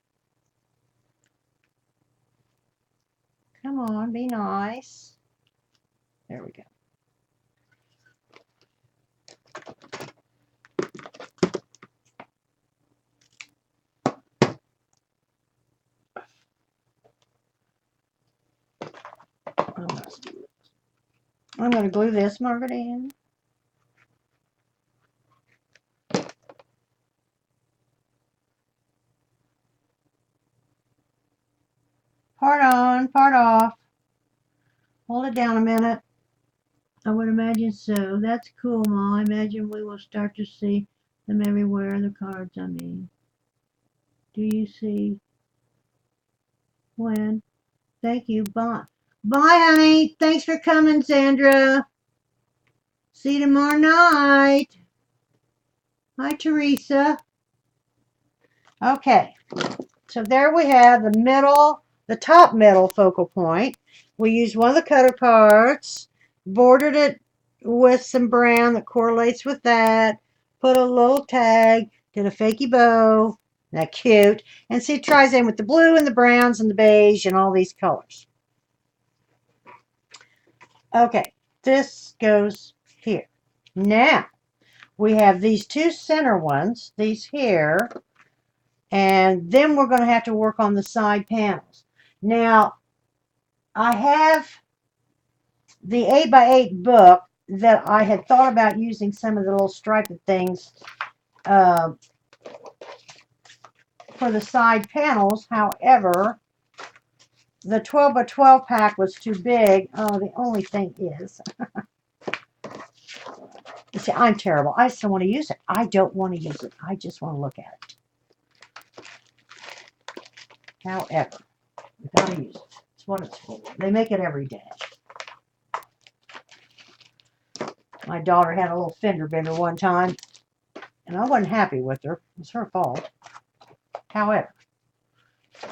Come on, be nice. There we go. I'm going to glue this Margaret in. Part on, part off. Hold it down a minute. I would imagine so. That's cool, Ma. I imagine we will start to see them everywhere, the cards, I mean. Do you see when? Thank you. Bye. Bye, honey. Thanks for coming, Sandra. See you tomorrow night. Hi, Teresa. Okay. So there we have the top middle focal point. We used one of the cutter cards, bordered it with some brown that correlates with that, put a little tag, did a fakey bow, that cute, and see it tries in with the blue and the browns and the beige and all these colors. Okay, this goes here. Now, we have these two center ones, these here, and then we're going to have to work on the side panels. Now, I have the 8x8 book that I had thought about using some of the little striped things for the side panels. However, the 12x12 pack was too big. Oh, the only thing is, you see, I'm terrible. I just don't want to use it. I don't want to use it. I just want to look at it. However, you gotta use it. It's what it's for. They make it every day. My daughter had a little fender bender one time, and I wasn't happy with her. It was her fault. However,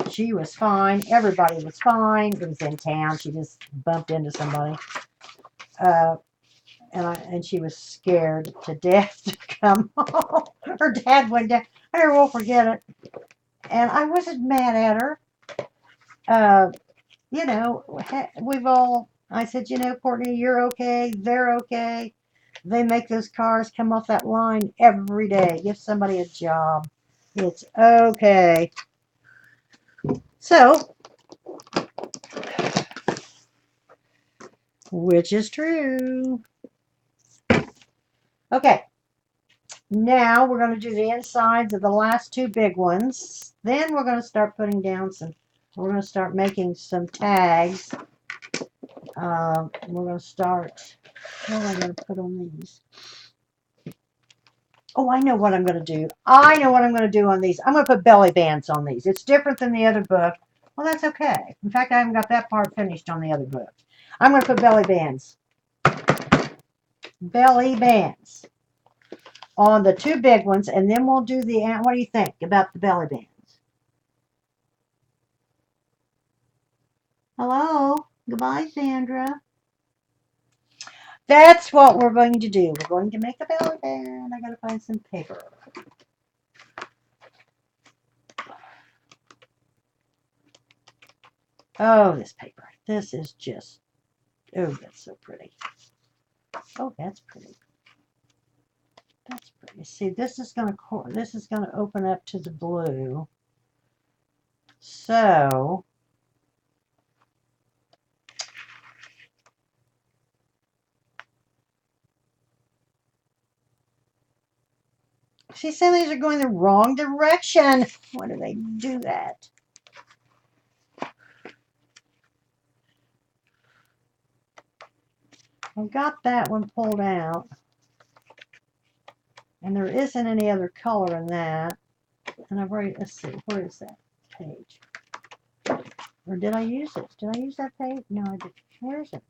she was fine. Everybody was fine. It was in town. She just bumped into somebody. And she was scared to death to come home. Her dad went down. I never will forget it. And I wasn't mad at her. You know, I said, you know, Courtney, you're okay. They're okay. They make those cars come off that line every day. Give somebody a job. It's okay. So, which is true. Okay. Now we're going to do the insides of the last two big ones. Then we're going to start putting down we're going to start making some tags. We're going to start, what am I going to put on these? Oh, I know what I'm going to do. I know what I'm going to do on these. I'm going to put belly bands on these. It's different than the other book. Well, that's okay. In fact, I haven't got that part finished on the other book. I'm going to put belly bands. Belly bands on the two big ones, and then we'll do the, what do you think about the belly bands? Hello? Goodbye, Sandra. That's what we're going to do. We're going to make a belly band. I got to find some paper. Oh, this paper. This is just, oh, that's so pretty. Oh, that's pretty. That's pretty. See, this is going to open up to the blue. So, see, some of these are going the wrong direction. Why do they do that? I've got that one pulled out. And there isn't any other color in that. And I've already, let's see, where is that page? Or did I use it? Did I use that page? No, I didn't. Where is it?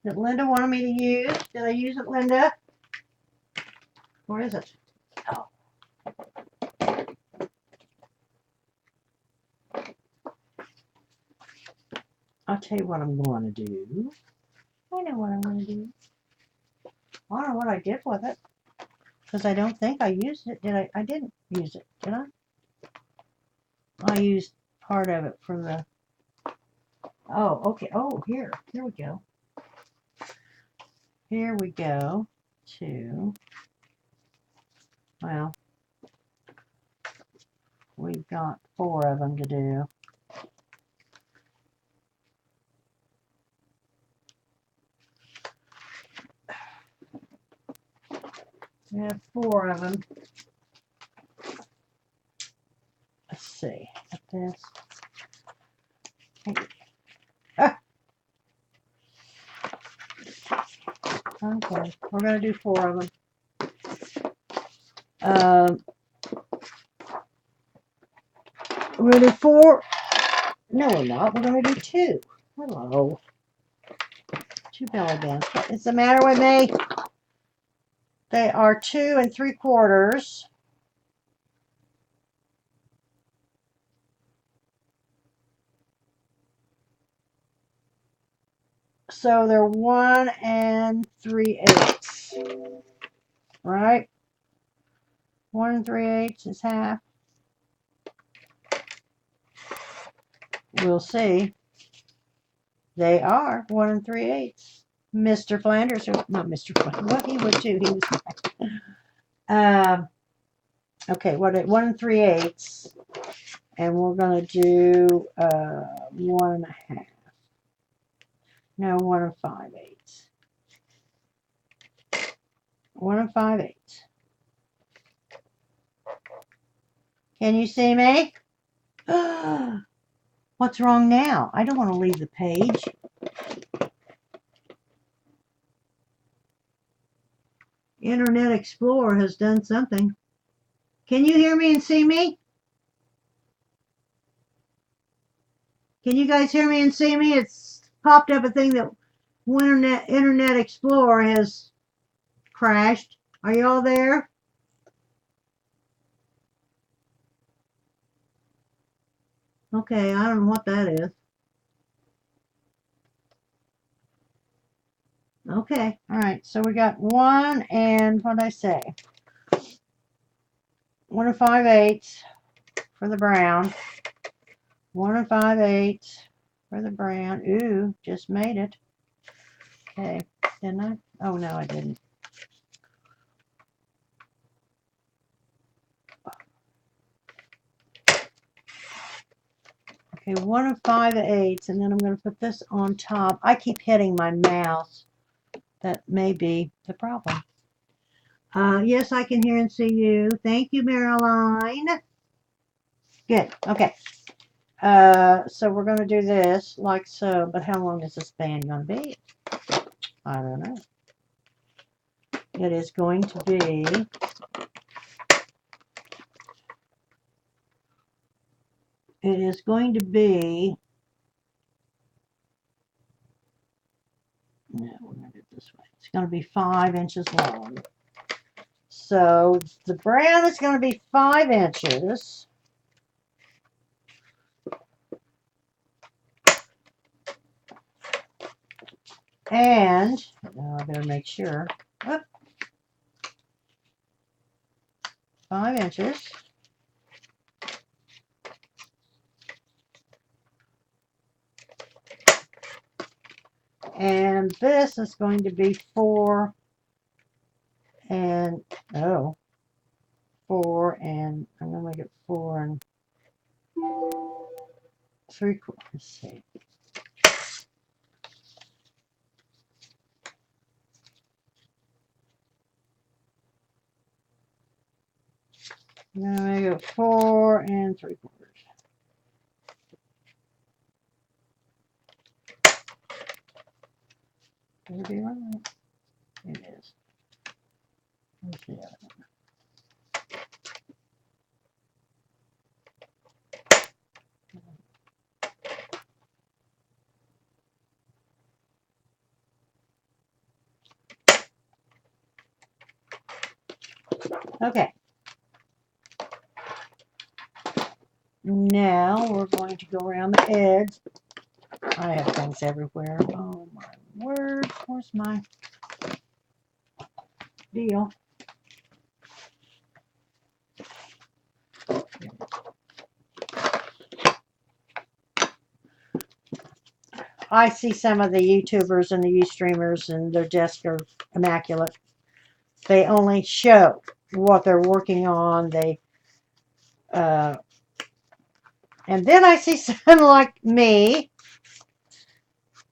That Linda wanted me to use? Did I use it, Linda? Where is it? Oh. I'll tell you what I'm going to do. I know what I'm going to do. I don't know what I did with it. Because I don't think I used it. Did I? I didn't use it. Did I? I used part of it from the... Oh, okay. Oh, here. Here we go. Here we go to... Well, we've got 4 of them to do. We have 4 of them. Let's see. At this. Ah. Okay, we're going to do 4 of them. We're going to do 4. No, we're not. We're going to do 2. Hello. 2 belly bands. What is the matter with me? They are 2 3/4. So they're 1 3/8. Right? 1 3/8 is half. We'll see. They are 1 3/8. Mr. Flanders, or not Mr. Flanders, what he would too. He was. Okay, what 1 3/8, and we're gonna do 1 1/2. No, 1 5/8. 1 5/8. Can you see me? What's wrong now? I don't want to leave the page. Internet Explorer has done something. Can you hear me and see me? Can you guys hear me and see me? It's popped up a thing that Internet Explorer has crashed. Are you all there? Okay, I don't know what that is. Okay, all right. So we got 1 and what did I say? 1 5/8 for the brown. 1 5/8 for the brown. Ooh, just made it. Okay, didn't I? Oh no, I didn't. Okay, 1 5/8, and then I'm going to put this on top. I keep hitting my mouse. That may be the problem. Yes, I can hear and see you. Thank you, Marilyn. Good. Okay. So we're going to do this like so, but how long is this band going to be? I don't know. It is going to be no, we're going to do it this way. It's going to be 5 inches long. So the brown is going to be 5 inches. And I better make sure. Whoop, 5 inches. And this is going to be 4 and 4 and I'm going to make it 4 and 3/4. Let's see. I'm going to make it 4 and 3/4. Could it be right? It is. Where's the other one? Okay. Now we're going to go around the edge. I have things everywhere. Oh my word. Where's my deal? I see some of the YouTubers and the Ustreamers and their desks are immaculate. They only show what they're working on. And then I see some like me,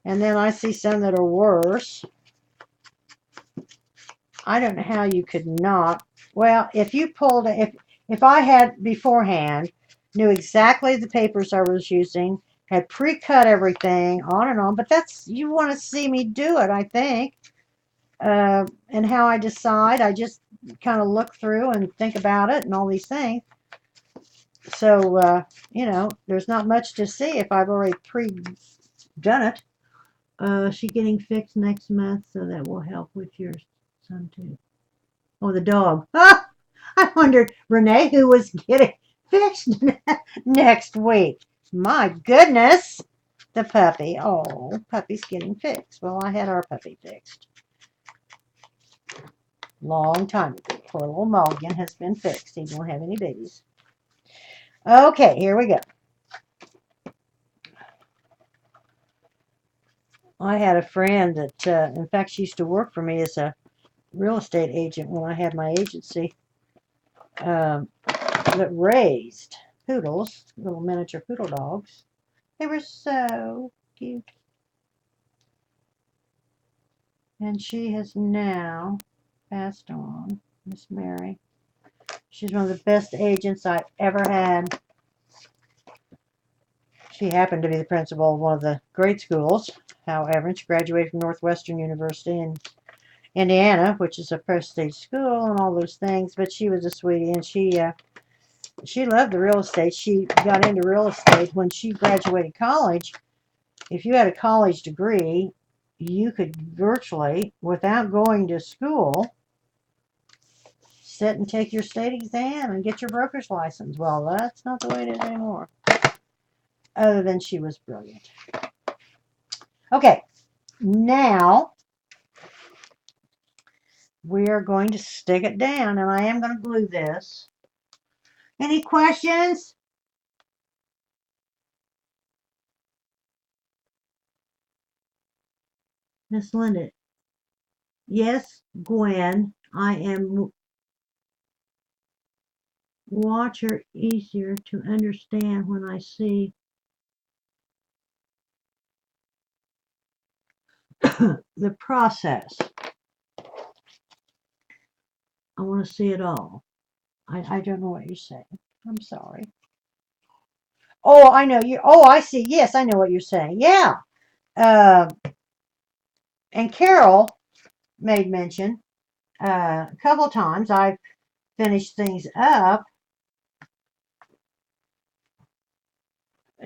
and then I see some that are worse. I don't know how you could not. Well, if you pulled it, if I had beforehand, knew exactly the papers I was using, had pre-cut everything on and on, but that's, you want to see me do it, I think. And how I decide, I just kind of look through and think about it and all these things. So, there's not much to see if I've already pre-done it. She getting fixed next month, so that will help with your son too. Oh, the dog. Ah, I wondered, Renee, who was getting fixed next week. My goodness, the puppy. Oh, puppy's getting fixed. Well, I had our puppy fixed long time ago. Poor little Mulligan has been fixed. He won't have any babies. Okay, here we go. I had a friend that, in fact, she used to work for me as a real estate agent when I had my agency, that raised poodles, little miniature poodle dogs. They were so cute. And she has now passed on, Miss Mary. She's one of the best agents I ever had. She happened to be the principal of one of the grade schools, however, and she graduated from Northwestern University in Indiana, which is a prestige school and all those things. But she was a sweetie, and she loved the real estate. She got into real estate when she graduated college. If you had a college degree, you could virtually, without going to school, sit and take your state exam and get your broker's license. Well, that's not the way it is anymore. Other than she was brilliant. Okay, now we're going to stick it down, and I am going to glue this. Any questions? Miss Linda. Yes, Gwen. I am watcher easier to understand when I see the process. I want to see it all. I don't know what you're saying. I'm sorry. Oh, I know you. Oh, I see. Yes, I know what you're saying. Yeah. Uh, and Carol made mention a couple of times. I've finished things up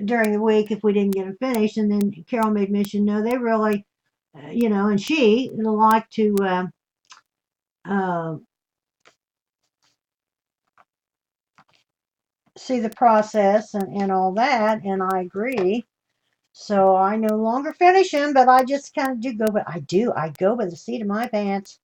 during the week if we didn't get them finished, and then Carol made mention, no, they really, and she like to uh, see the process and all that, and I agree. So I no longer finish them, but I just kind of do go, but I go by the seat of my pants.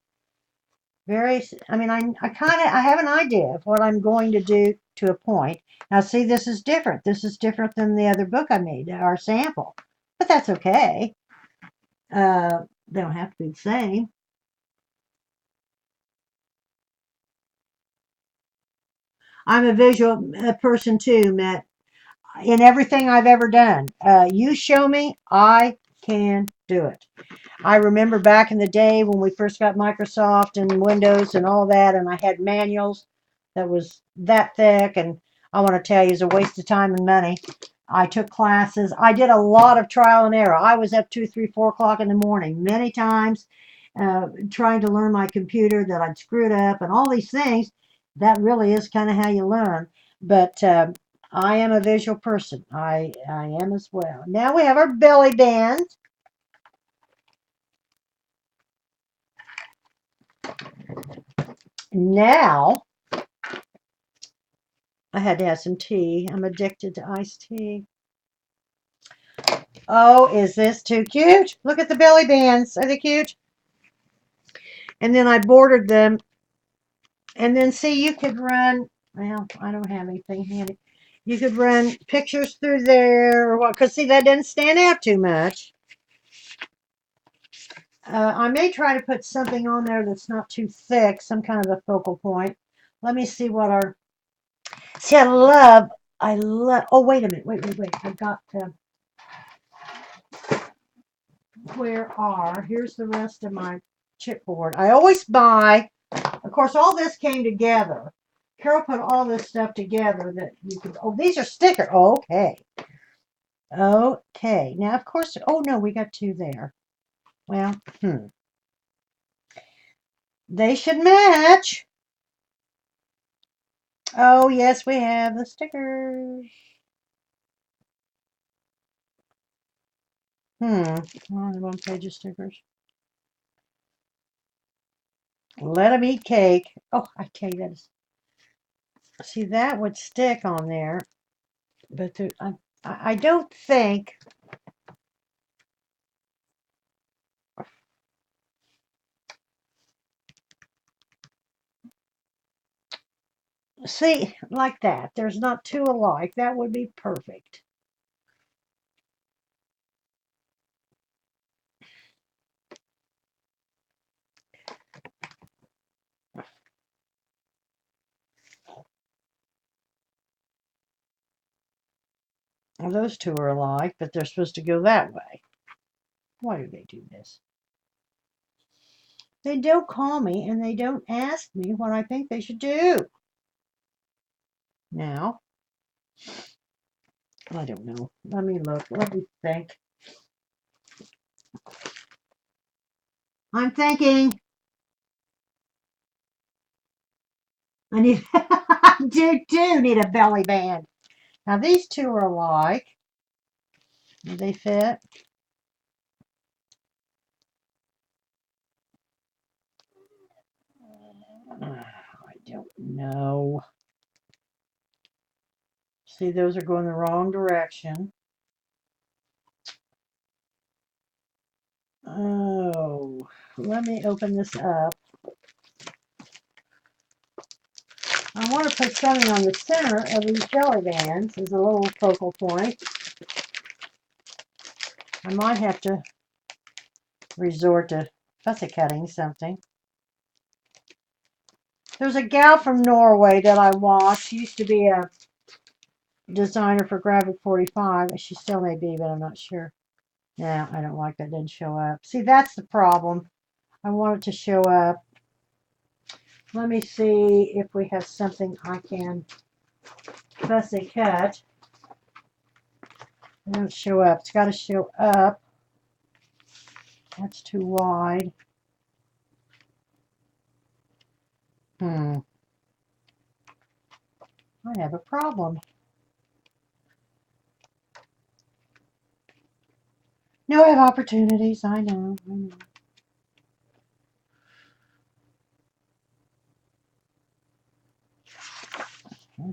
I mean, I have an idea of what I'm going to do to a point. Now, see, this is different. This is different than the other book I made, our sample, but that's okay. They don't have to be the same. I'm a visual person too, Matt. In everything I've ever done, you show me, I can do it. I remember back in the day when we first got Microsoft and Windows and all that, and I had manuals that was that thick, and I want to tell you, it's a waste of time and money. I took classes. I did a lot of trial and error. I was up 2, 3, 4 o'clock in the morning many times, trying to learn my computer that I'd screwed up and all these things. That really is kind of how you learn. But I am a visual person. I am as well. Now we have our belly band. Now I had to have some tea. I'm addicted to iced tea. Oh, is this too cute? Look at the belly bands. Are they cute? And then I bordered them. And then see, you could run, well, I don't have anything handy. You could run pictures through there or what, because see, that doesn't stand out too much. I may try to put something on there that's not too thick, some kind of a focal point. Let me see what our, see, I love, oh, wait a minute, wait. I've got to, here's the rest of my chipboard. I always buy, of course, all this came together. Carol put all this stuff together that you could, oh, these are stickers. Oh, okay. Okay. Now, of course, oh no, we got two there. Well, They should match. Oh, yes, we have the stickers. Only one page of stickers. Let them eat cake. Oh, I tell you that is. See, that would stick on there, but I don't think. See, like that. There's not two alike. That would be perfect. Well, those two are alike, but they're supposed to go that way. Why do they do this? They don't call me and they don't ask me what I think they should do. Now, I don't know. Let me look. Let me think. I'm thinking. I need. I do need a belly band. Now these two are alike. Do they fit? I don't know. See, those are going the wrong direction. Oh, let me open this up. I want to put something on the center of these jelly bands as a little focal point. I might have to resort to fussy cutting something. There's a gal from Norway that I watched. She used to be a designer for Graphic 45. She still may be, but I'm not sure. No, I don't like that. Didn't show up. See, that's the problem. I want it to show up. Let me see if we have something I can fussy cut. It don't show up. It's got to show up. That's too wide. I have a problem. No, I have opportunities. I know.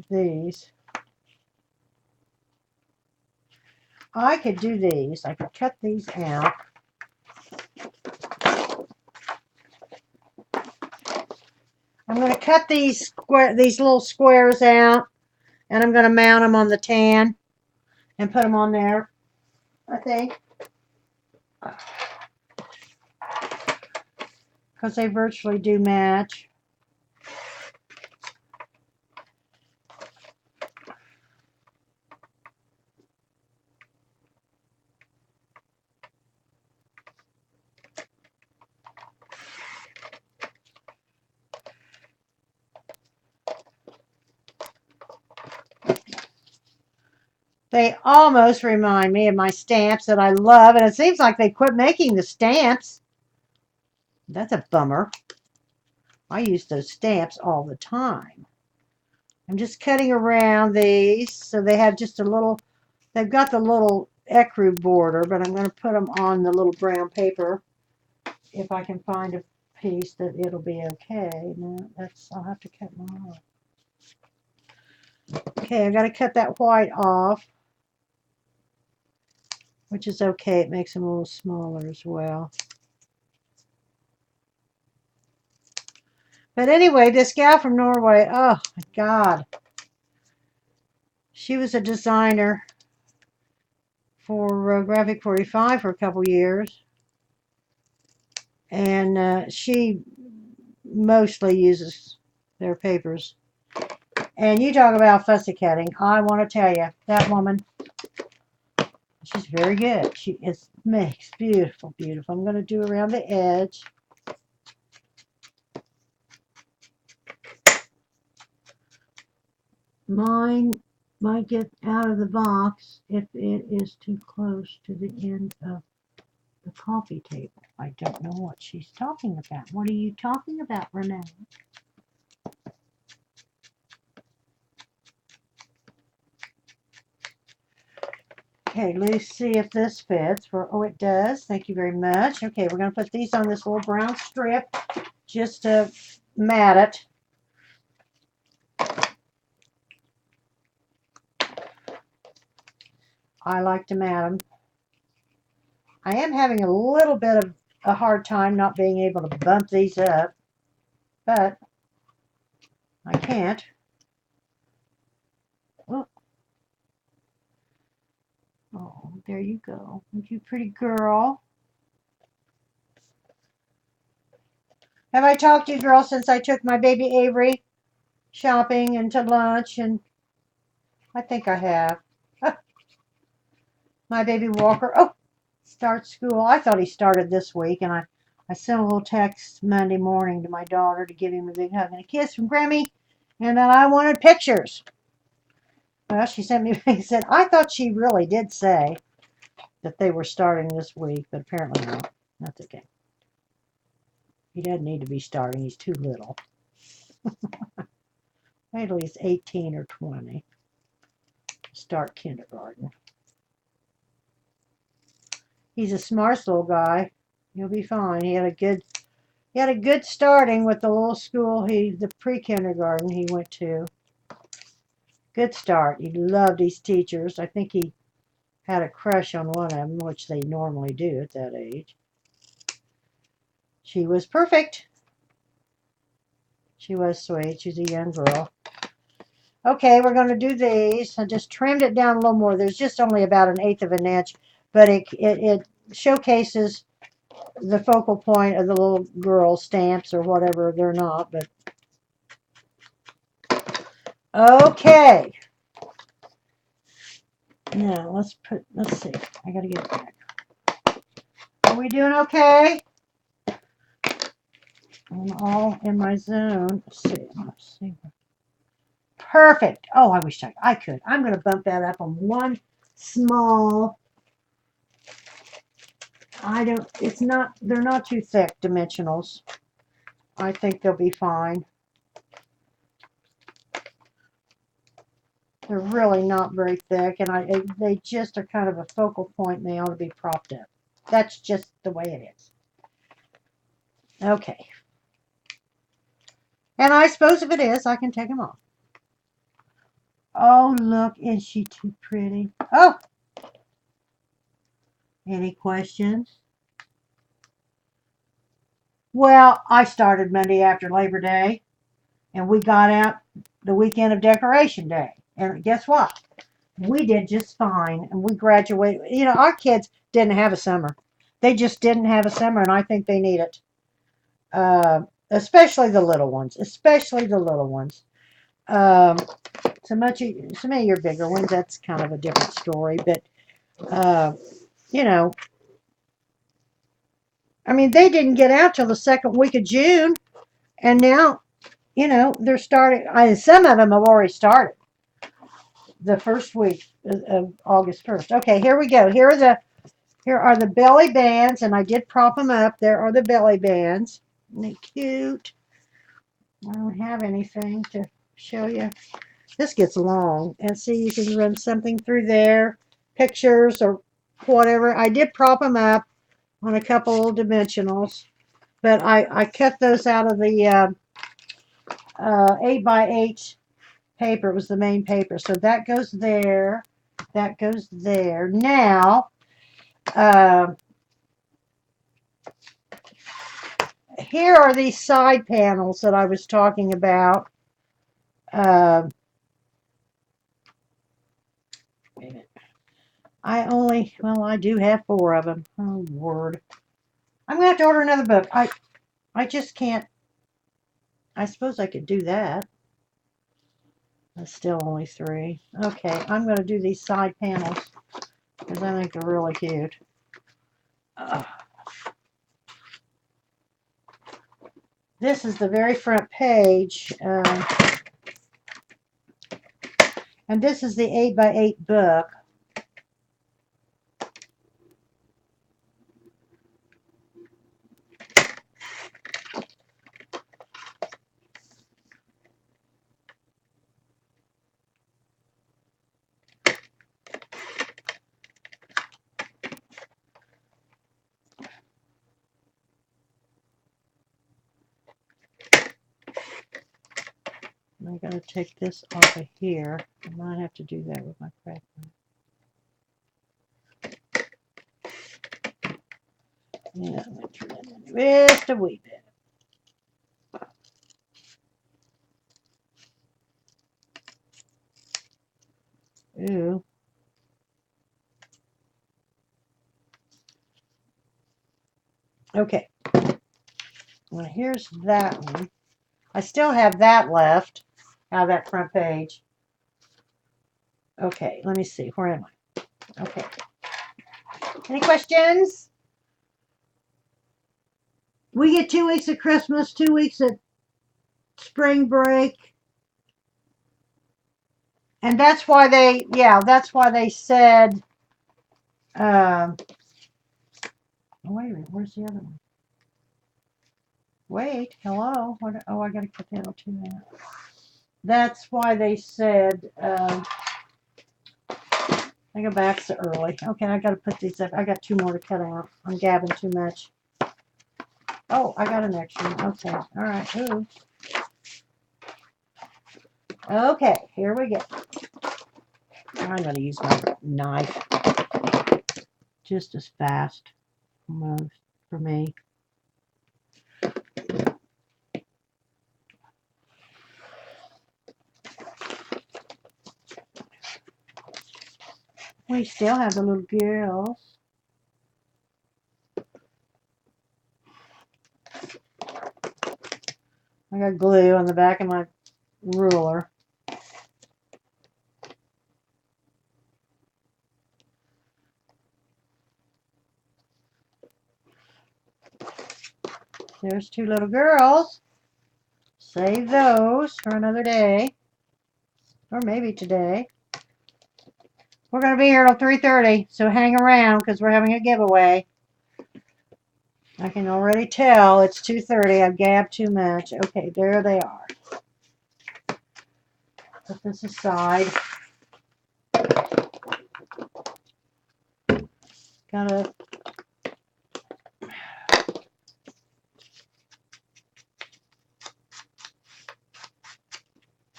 These. I could do these. I could cut these out. I'm going to cut these little squares out, and I'm going to mount them on the tan and put them on there, I think, because they virtually do match. They almost remind me of my stamps that I love, and it seems like they quit making the stamps. That's a bummer. I use those stamps all the time. I'm just cutting around these so they have just a little, they've got the little ecru border, but I'm going to put them on the little brown paper. If I can find a piece that it'll be okay. No, I'll have to cut mine off. Okay, I got to cut that white off, which is okay. It makes them a little smaller as well. But anyway, this gal from Norway, oh my God. She was a designer for Graphic 45 for a couple years. And she mostly uses their papers. And you talk about fussy cutting. I want to tell you, that woman, she's very good. She makes beautiful, beautiful. I'm going to do around the edge. Mine might get out of the box if it is too close to the end of the coffee table. I don't know what she's talking about. What are you talking about, Renee? Okay, let's see if this fits. Oh, it does. Thank you very much. Okay, we're going to put these on this little brown strip just to mat it. I like to mat them. I am having a little bit of a hard time not being able to bump these up, but I can't. Oh, there you go. You pretty girl. Have I talked to you, girl, since I took my baby Avery shopping and to lunch? And I think I have. My baby Walker. Oh, starts school. I thought he started this week, and I sent a little text Monday morning to my daughter to give him a big hug and a kiss from Grammy, and then I wanted pictures. Well, she sent me, he said, I thought she really did say that they were starting this week, but apparently not. That's okay. He doesn't need to be starting. He's too little. Wait till he's 18 or 20. Start kindergarten. He's a smart little guy. He'll be fine. He had a good starting with the little school the pre-kindergarten he went to. Good start. He loved his teachers. I think he had a crush on one of them, which they normally do at that age. She was perfect. She was sweet. She's a young girl. Okay, we're going to do these. I just trimmed it down a little more. There's just only about 1/8 of an inch, but it showcases the focal point of the little girl stamps or whatever. They're not, but okay. Now let's see. I got to get it back. Are we doing okay? I'm all in my zone. Let's see. Perfect. Oh, I wish I could. I'm going to bump that up on one small. They're not too thick dimensionals. I think they'll be fine. They're really not very thick, and they just are kind of a focal point, and they ought to be propped up. That's just the way it is. Okay. And I suppose if it is, I can take them off. Oh, look, is she too pretty? Oh! Any questions? Well, I started Monday after Labor Day, and we got out the weekend of Decoration Day. And guess what? We did just fine, and we graduated. You know, our kids didn't have a summer. They just didn't have a summer, and I think they need it. Especially the little ones. Especially the little ones. Some of your bigger ones, that's kind of a different story. But, you know, I mean, they didn't get out till the second week of June, and now, you know, they're starting. Some of them have already started the first week of August 1st. Okay, here we go. Here are the belly bands, and I did prop them up. There are the belly bands. Isn't they cute? I don't have anything to show you. This gets long, and see, you can run something through there, pictures or whatever. I did prop them up on a couple of dimensionals, but I cut those out of the 8x8 paper. It was the main paper, so that goes there. That goes there. Now, here are these side panels that I was talking about. I do have 4 of them. Oh, Lord. I'm going to have to order another book. I just can't. I suppose I could do that. That's still only 3. Okay, I'm going to do these side panels because I think they're really cute. This is the very front page. And this is the 8x8 book. I gotta take this off of here. I might have to do that with my crack knife. Yeah, I'm gonna turn that in just a wee bit. Ooh. Okay. Well, here's that one. I still have that left out of that front page. Okay, let me see. Where am I? Okay. Any questions? We get 2 weeks at Christmas, 2 weeks at spring break. And that's why they said, wait a minute, where's the other one? Wait, hello? What, oh, I gotta put that on too now. That's why they said, I go back so early. Okay, I gotta put these up. I got 2 more to cut out. I'm gabbing too much. Oh, I got an extra one. Okay, all right. Ooh. Okay, here we go. I'm gonna use my knife just as fast, almost, for me. We still have the little girls. I got glue on the back of my ruler. There's 2 little girls. Save those for another day. Or maybe today. We're going to be here till 3:30, so hang around because we're having a giveaway. I can already tell it's 2:30. I've gabbed too much. Okay, there they are. Put this aside. Gotta.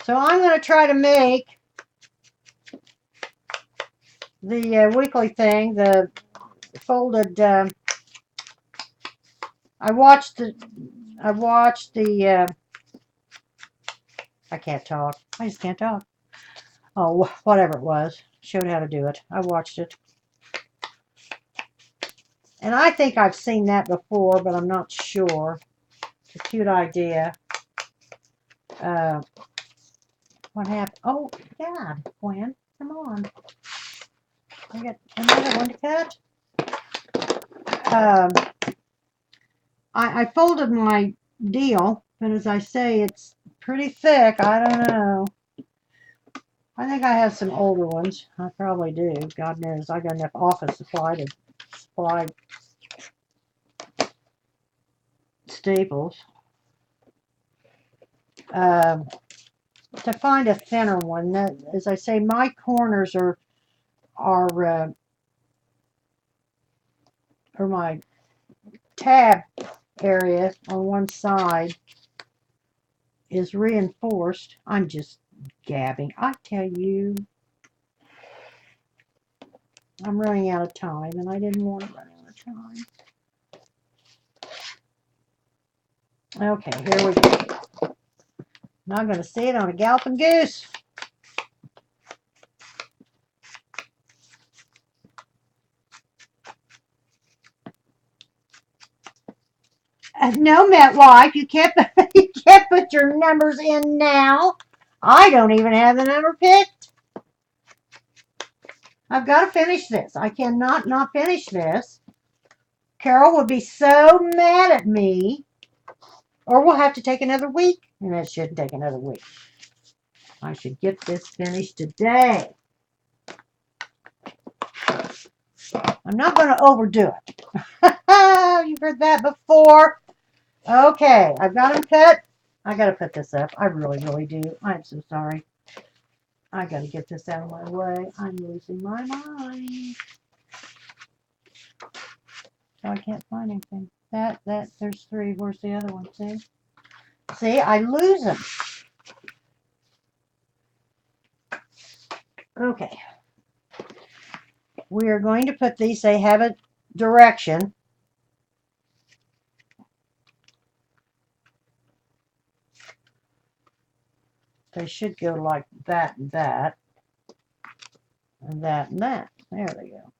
So I'm going to try to make the weekly thing, the folded. I watched the. I can't talk. I just can't talk. Oh, whatever it was. Showed how to do it. I watched it. And I think I've seen that before, but I'm not sure. It's a cute idea. What happened? Oh, God, Gwen, come on. I got another one to cut. I folded my deal, but as I say, it's pretty thick. I don't know. I think I have some older ones. I probably do. God knows. I got enough office supply to supply staples. To find a thinner one, that, as I say, my corners are my tab area on one side is reinforced. I'm just gabbing. I tell you, I'm running out of time, and I didn't want to run out of time. Okay, here we go. Now I'm going to see it on a Galloping Goose. No, MetLife, you can't put your numbers in now. I don't even have the number picked. I've got to finish this. I cannot not finish this. Carol would be so mad at me. Or we'll have to take another week. And it shouldn't take another week. I should get this finished today. I'm not going to overdo it. You've heard that before. Okay, I've got them cut. I got to put this up. I really, really do. I'm so sorry. I got to get this out of my way. I'm losing my mind. So I can't find anything. There's 3. Where's the other one? See, I lose them. Okay. We are going to put these, they have a direction. They should go like that and that, and that and that. There they go.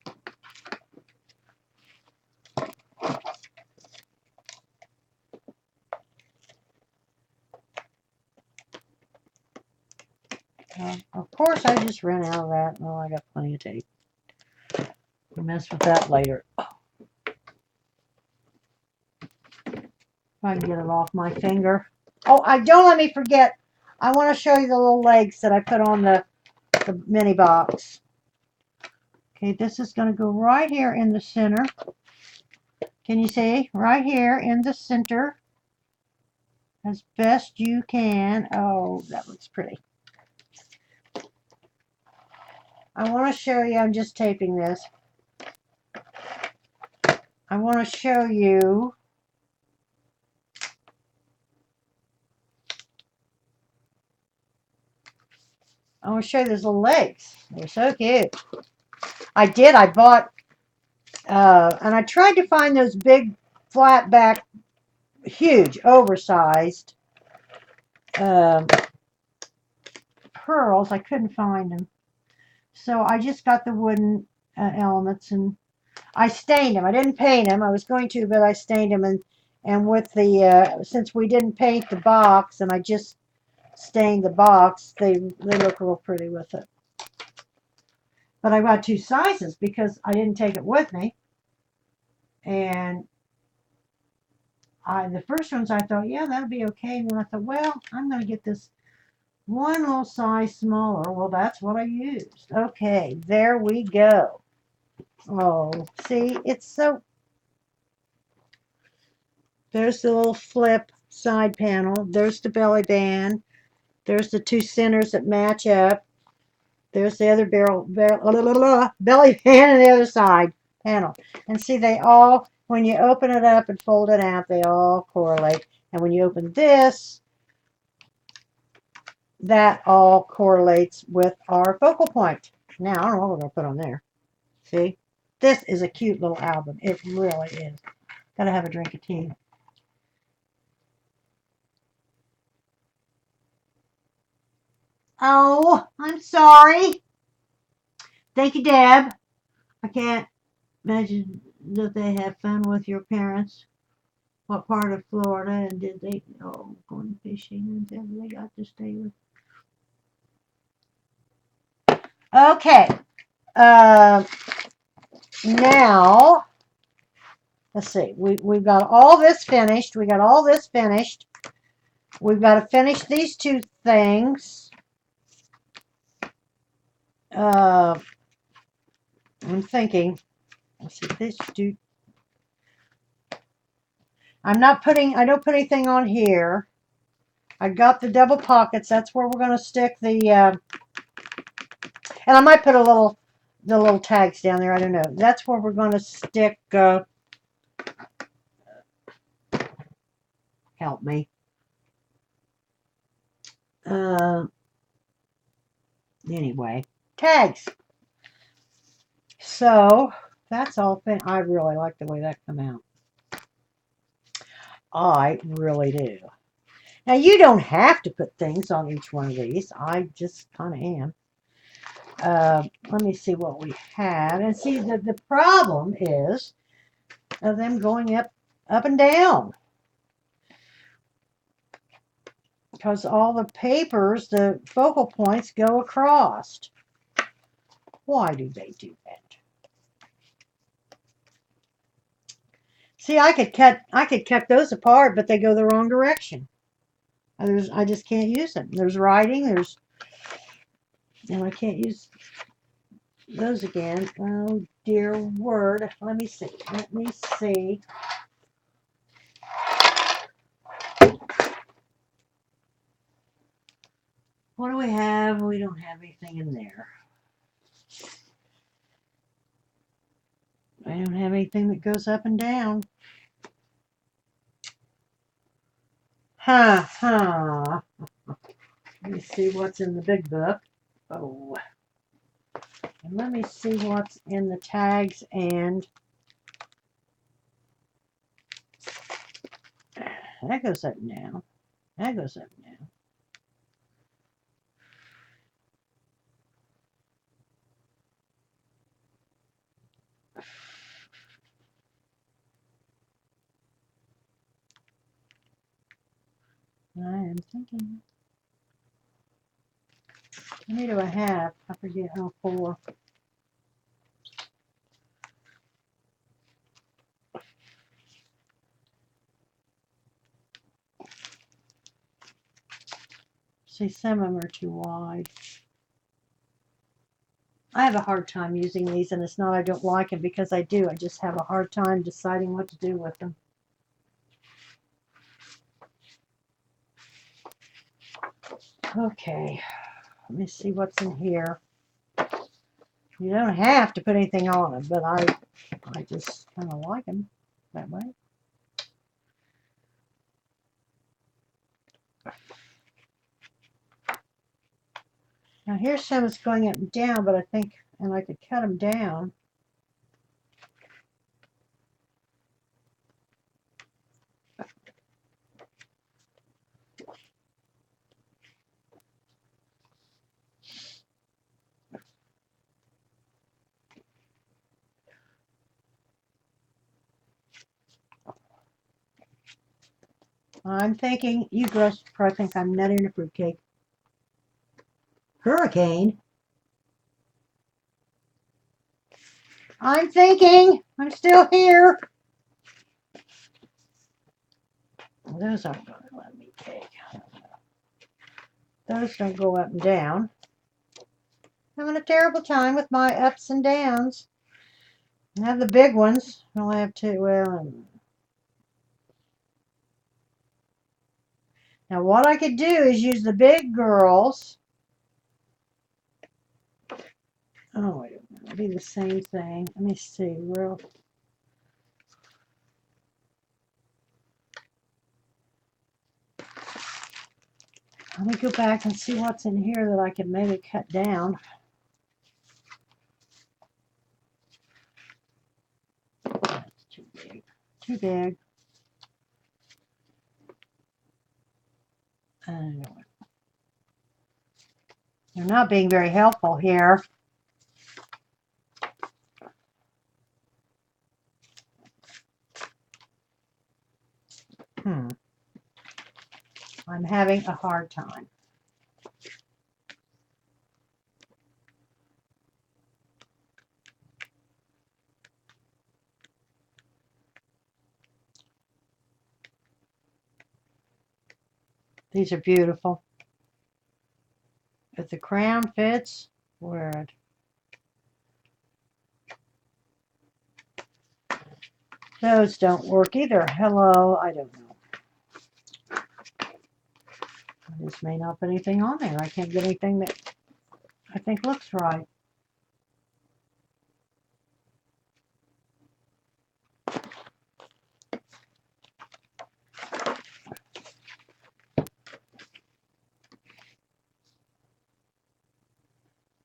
Of course, I just ran out of that. Oh, I got plenty of tape. We'll mess with that later. If I can get it off my finger. Oh, don't let me forget. I want to show you the little legs that I put on the mini box. Okay, this is going to go right here in the center. Can you see? Right here in the center. As best you can. Oh, that looks pretty. I want to show you, I'm just taping this. I want to show you those little legs. They're so cute. I bought, and I tried to find those big, flat back, huge, oversized pearls. I couldn't find them. So I just got the wooden elements, and I stained them. I didn't paint them. I was going to, but I stained them, and with the since we didn't paint the box, and I just stained the box, they look real pretty with it. But I got two sizes because I didn't take it with me, and the first ones I thought, yeah, that'll be okay, and then I thought, well, I'm going to get this one little size smaller. Well, that's what I used. Okay, there we go. Oh, see, it's so. There's the little flip side panel. There's the belly band. There's the two centers that match up. There's the other belly band on the other side panel. And see, they all, when you open it up and fold it out, they all correlate. And when you open this, that all correlates with our focal point. Now, I don't know what we're going to put on there. See? This is a cute little album. It really is. Gotta have a drink of tea. Oh, I'm sorry. Thank you, Deb. I can't imagine that they have fun with your parents. What part of Florida, and did they going fishing, and then they got to stay with? Okay. Now let's see. We've got all this finished. We got all this finished. We've got to finish these two things. I'm thinking. Let's see. This do. I don't put anything on here. I got the double pockets. That's where we're going to stick the, and I might put the little tags down there. I don't know. That's where we're going to stick, help me. Anyway, tags. So that's all. I really like the way that come out. I really do. Now, you don't have to put things on each one of these. I just kind of am. Let me see what we have. And see, the problem is of them going up and down. Because all the papers, the focal points go across. Why do they do that? See, I could cut those apart, but they go the wrong direction. I just can't use them. There's writing, and I can't use those again. Oh dear word. Let me see. What do we have? We don't have anything in there. I don't have anything that goes up and down. Let me see what's in the big book. Oh. And let me see what's in the tags, and that goes up and down. That goes up and down. I am thinking. 20 to 1/2. I forget how 4. See, some of them are too wide. I have a hard time using these, and it's not I don't like them, because I do. I just have a hard time deciding what to do with them. Okay, let me see what's in here. You don't have to put anything on them, but I just kind of like them that way. Now here's some that's going up and down, but I think, and I could cut them down. I'm thinking, you girls probably think I'm nutting a fruitcake. Hurricane? I'm thinking, I'm still here. Well, those aren't going to let me take. Those don't go up and down. Having a terrible time with my ups and downs. I have the big ones. I only have 2. Well, now what I could do is use the big girls. Oh, wait a minute. It'll be the same thing. Let me see. Real. Let me go back and see what's in here that I can maybe cut down. That's too big. Too big. They're not being very helpful here. I'm having a hard time. These are beautiful. If the crown fits, wear it. Those don't work either. Hello, I don't know. This may not put anything on there. I can't get anything that I think looks right.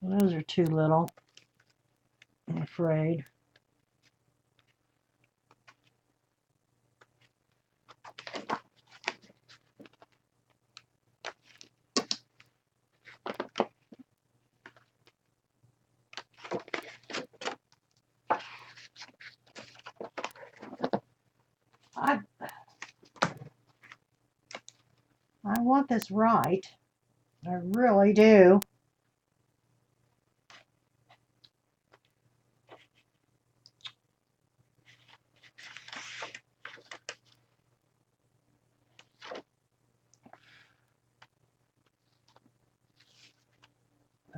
Those are too little, I'm afraid. I want this right. I really do.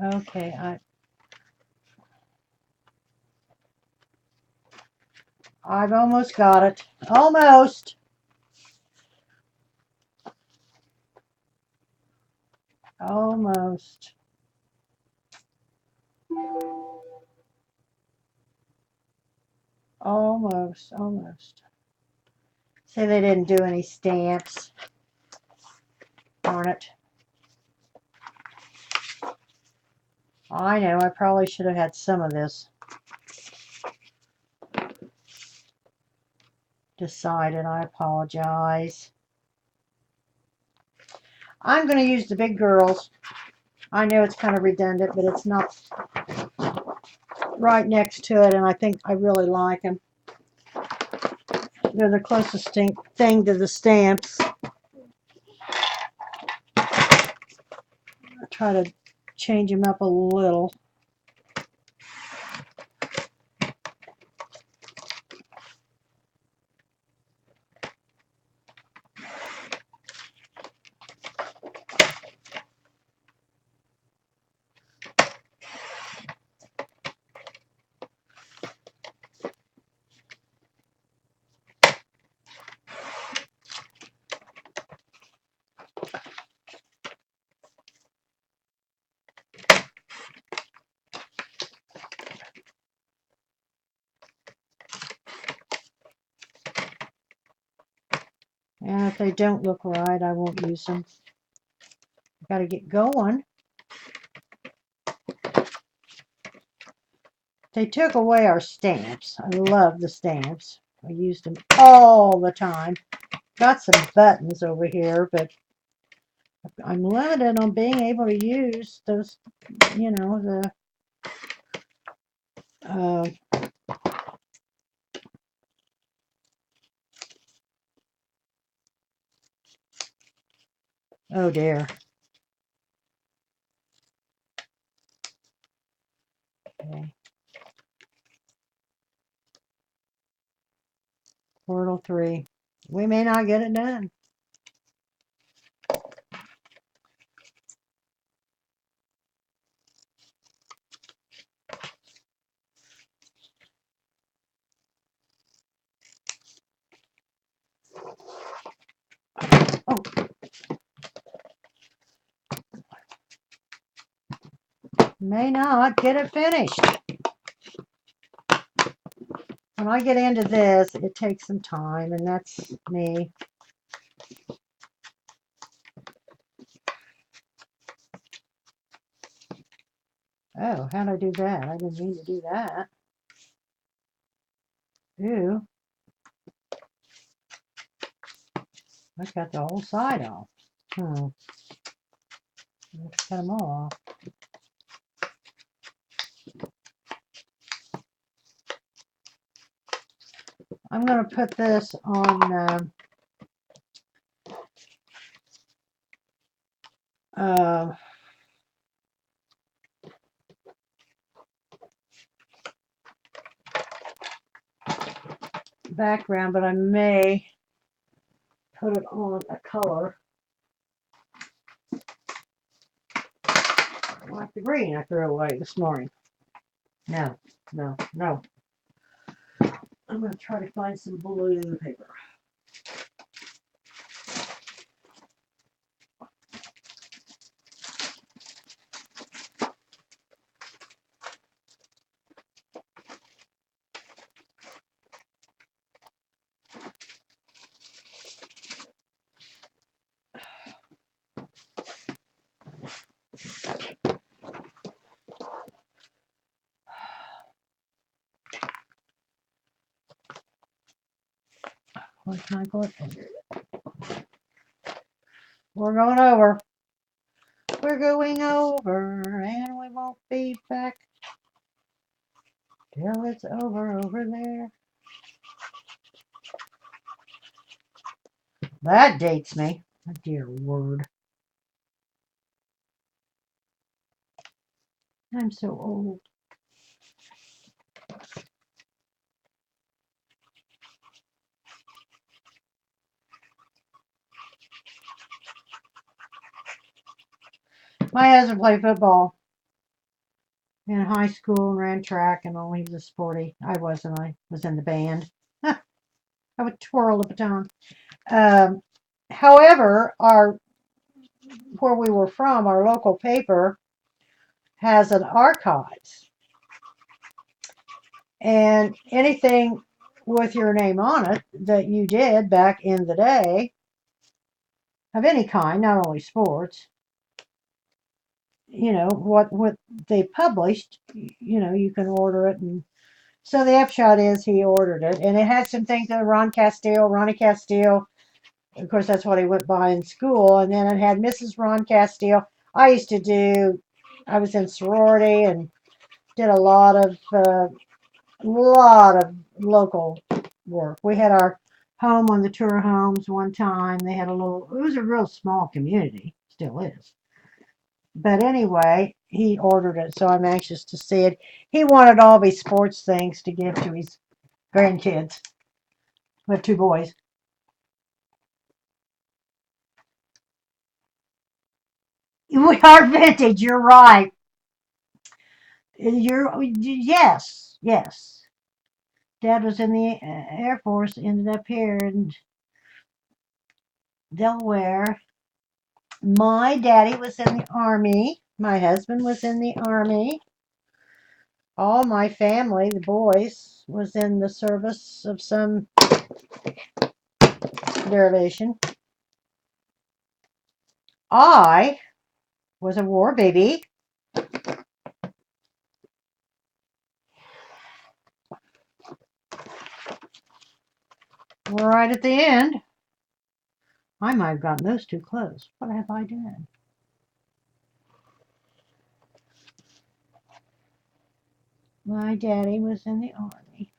Okay, I've almost got it. Almost. Almost. Almost. Almost. Say they didn't do any stamps. Darn it. I know, I probably should have had some of this decided. I apologize. I'm going to use the big girls. I know it's kind of redundant, but it's not right next to it, and I think I really like them. They're the closest thing to the stamps. I try to change them up a little. And if they don't look right, I won't use them. Got to get going. They took away our stamps. I love the stamps. I used them all the time. Got some buttons over here, but I'm limited on being able to use those, you know, the oh dear. Okay. Portal 3. We may not get it done. Oh. May not get it finished. When I get into this, it takes some time, and that's me. Oh, how'd I do that? I didn't mean to do that. Ooh. I cut the whole side off. Let's cut them all off. I'm going to put this on background, but I may put it on a color like the green I threw away this morning. No. I'm going to try to find some blue paper. What can I put? We're going over. We're going over, and we won't be back till it's over there. That dates me. Oh, dear Lord. I'm so old. My husband played football in high school and ran track and all. He was a sporty. I wasn't. I was in the band. I would twirl the baton. However, where we were from, our local paper has an archives. And anything with your name on it that you did back in the day, of any kind, not only sports, what they published. You can order it, and so the upshot is he ordered it, and it had some things that Ronnie Castile. Of course, that's what he went by in school, and then it had Mrs. Ron Castile. I was in sorority and did a lot of local work. We had our home on the tour homes one time. It was a real small community, still is. But anyway, he ordered it, so I'm anxious to see it. He wanted all these sports things to give to his grandkids. We have two boys. We are vintage, you're right. Yes, yes. Dad was in the Air Force, ended up here in Delaware. My daddy was in the Army. My husband was in the Army. All my family, the boys, was in the service of some derivation. I was a war baby. Right at the end. I might have gotten those too close. What have I done? My daddy was in the Army.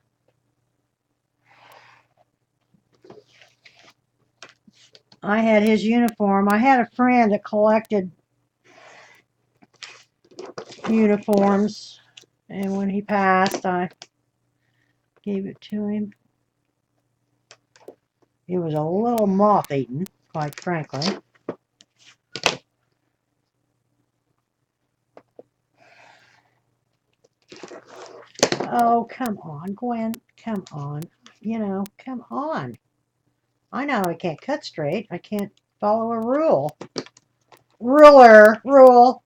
I had his uniform. I had a friend that collected uniforms, and when he passed, I gave it to him. It was a little moth-eaten, quite frankly. Oh, come on, Gwen. Come on. Come on. I know I can't cut straight. I can't follow a rule. Rule.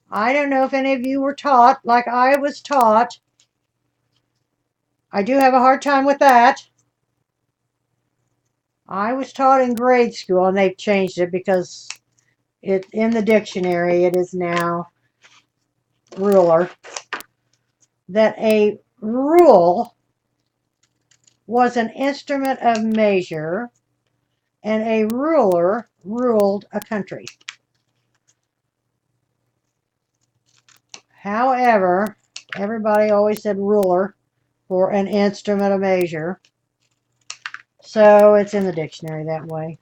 I don't know if any of you were taught like I was taught. I do have a hard time with that. I was taught in grade school, and they've changed it because in the dictionary it is now ruler, that a rule was an instrument of measure, and a ruler ruled a country. However, everybody always said ruler for an instrument of measure, so it's in the dictionary that way.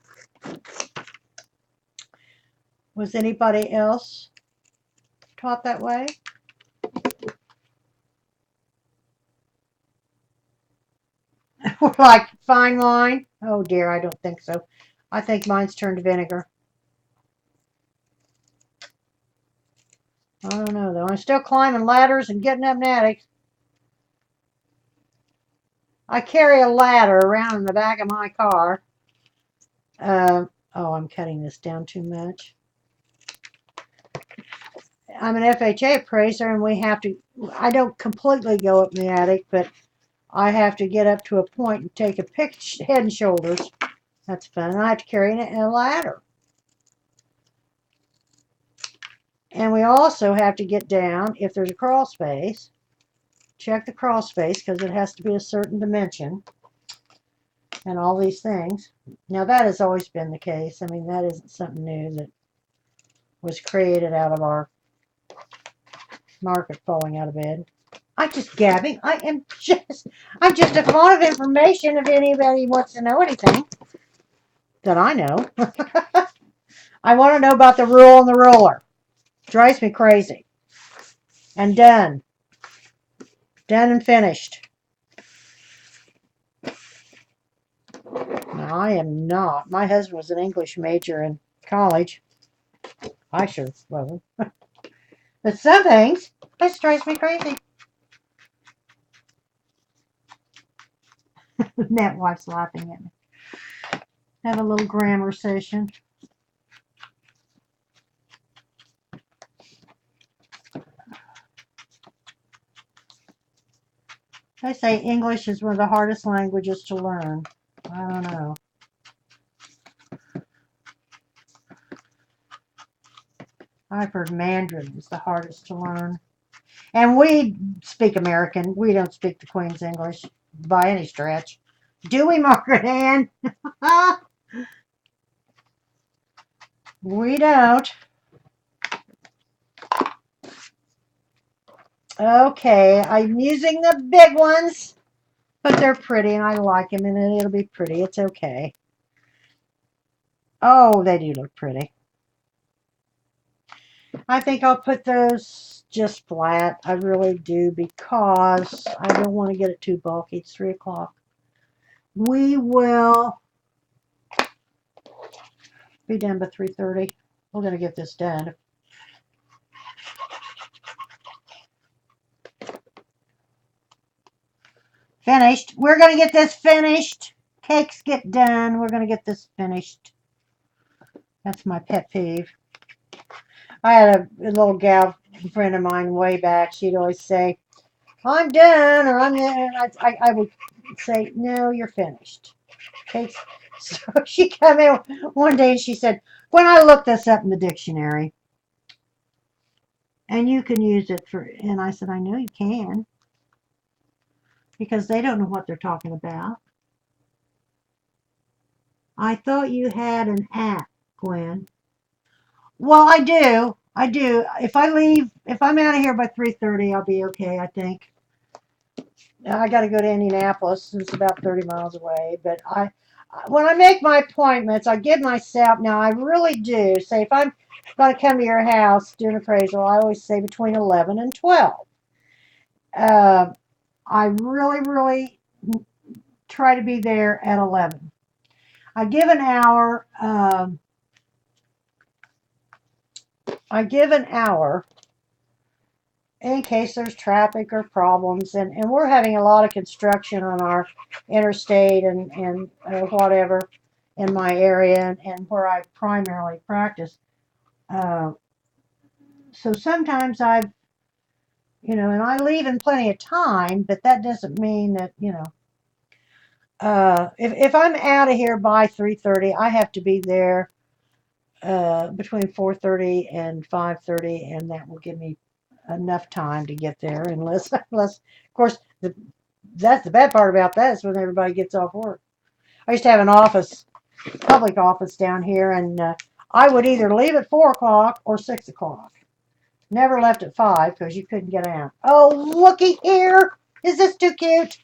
Was anybody else taught that way? Like fine wine? Oh dear, I don't think so. I think mine's turned to vinegar. I don't know though. I'm still climbing ladders and getting up in attics. I carry a ladder around in the back of my car. Oh, I'm cutting this down too much. I'm an FHA appraiser, and I don't completely go up in the attic, but I have to get up to a point and take a pick head and shoulders. That's fun. And I have to carry a ladder. And we also have to get down, if there's a crawl space, check the crawl space because it has to be a certain dimension and all these things. Now that has always been the case. I mean, that isn't something new that was created out of our Margaret falling out of bed. I'm just gabbing. I'm just a font of information if anybody wants to know anything that I know. I want to know about the rule and the ruler. Drives me crazy. And done. Done and finished. Now, I am not. My husband was an English major in college. I sure wasn't. But some things, this drives me crazy. That wife's laughing at me. Have a little grammar session. They say English is one of the hardest languages to learn. I don't know. I've heard Mandarin is the hardest to learn. And we speak American. We don't speak the Queen's English by any stretch. Do we, Margaret Ann? We don't. Okay, I'm using the big ones, but they're pretty and I like them and it'll be pretty. It's okay. Oh, they do look pretty. I think I'll put those just flat. I really do because I don't want to get it too bulky. It's 3 o'clock. We will be done by 3:30. We're going to get this done. Finished. We're going to get this finished. Cakes get done. We're going to get this finished. That's my pet peeve. I had a little gal friend of mine way back. She'd always say, I'm done, or I'm done. I would say, no, you're finished. Cakes. So she came in one day and she said, when I looked this up in the dictionary, and you can use it for, and I said, I know you can, because they don't know what they're talking about. I thought you had an app, Gwen. Well, I do. I do. If I'm out of here by 3:30, I'll be okay, I think. I got to go to Indianapolis. It's about 30 miles away. But when I make my appointments, I give myself, now I really do say, if I'm going to come to your house, do an appraisal, I always say between 11 and 12. I really, really try to be there at 11. I give an hour. In case there's traffic or problems, and we're having a lot of construction on our interstate and whatever in my area and where I primarily practice. So sometimes and I leave in plenty of time, but that doesn't mean that, if I'm out of here by 3:30, I have to be there between 4:30 and 5:30, and that will give me enough time to get there, unless of course, that's the bad part about that is when everybody gets off work. I used to have an public office down here, and I would either leave at 4 o'clock or 6 o'clock. Never left at 5 because you couldn't get out. Oh, looky here. Is this too cute?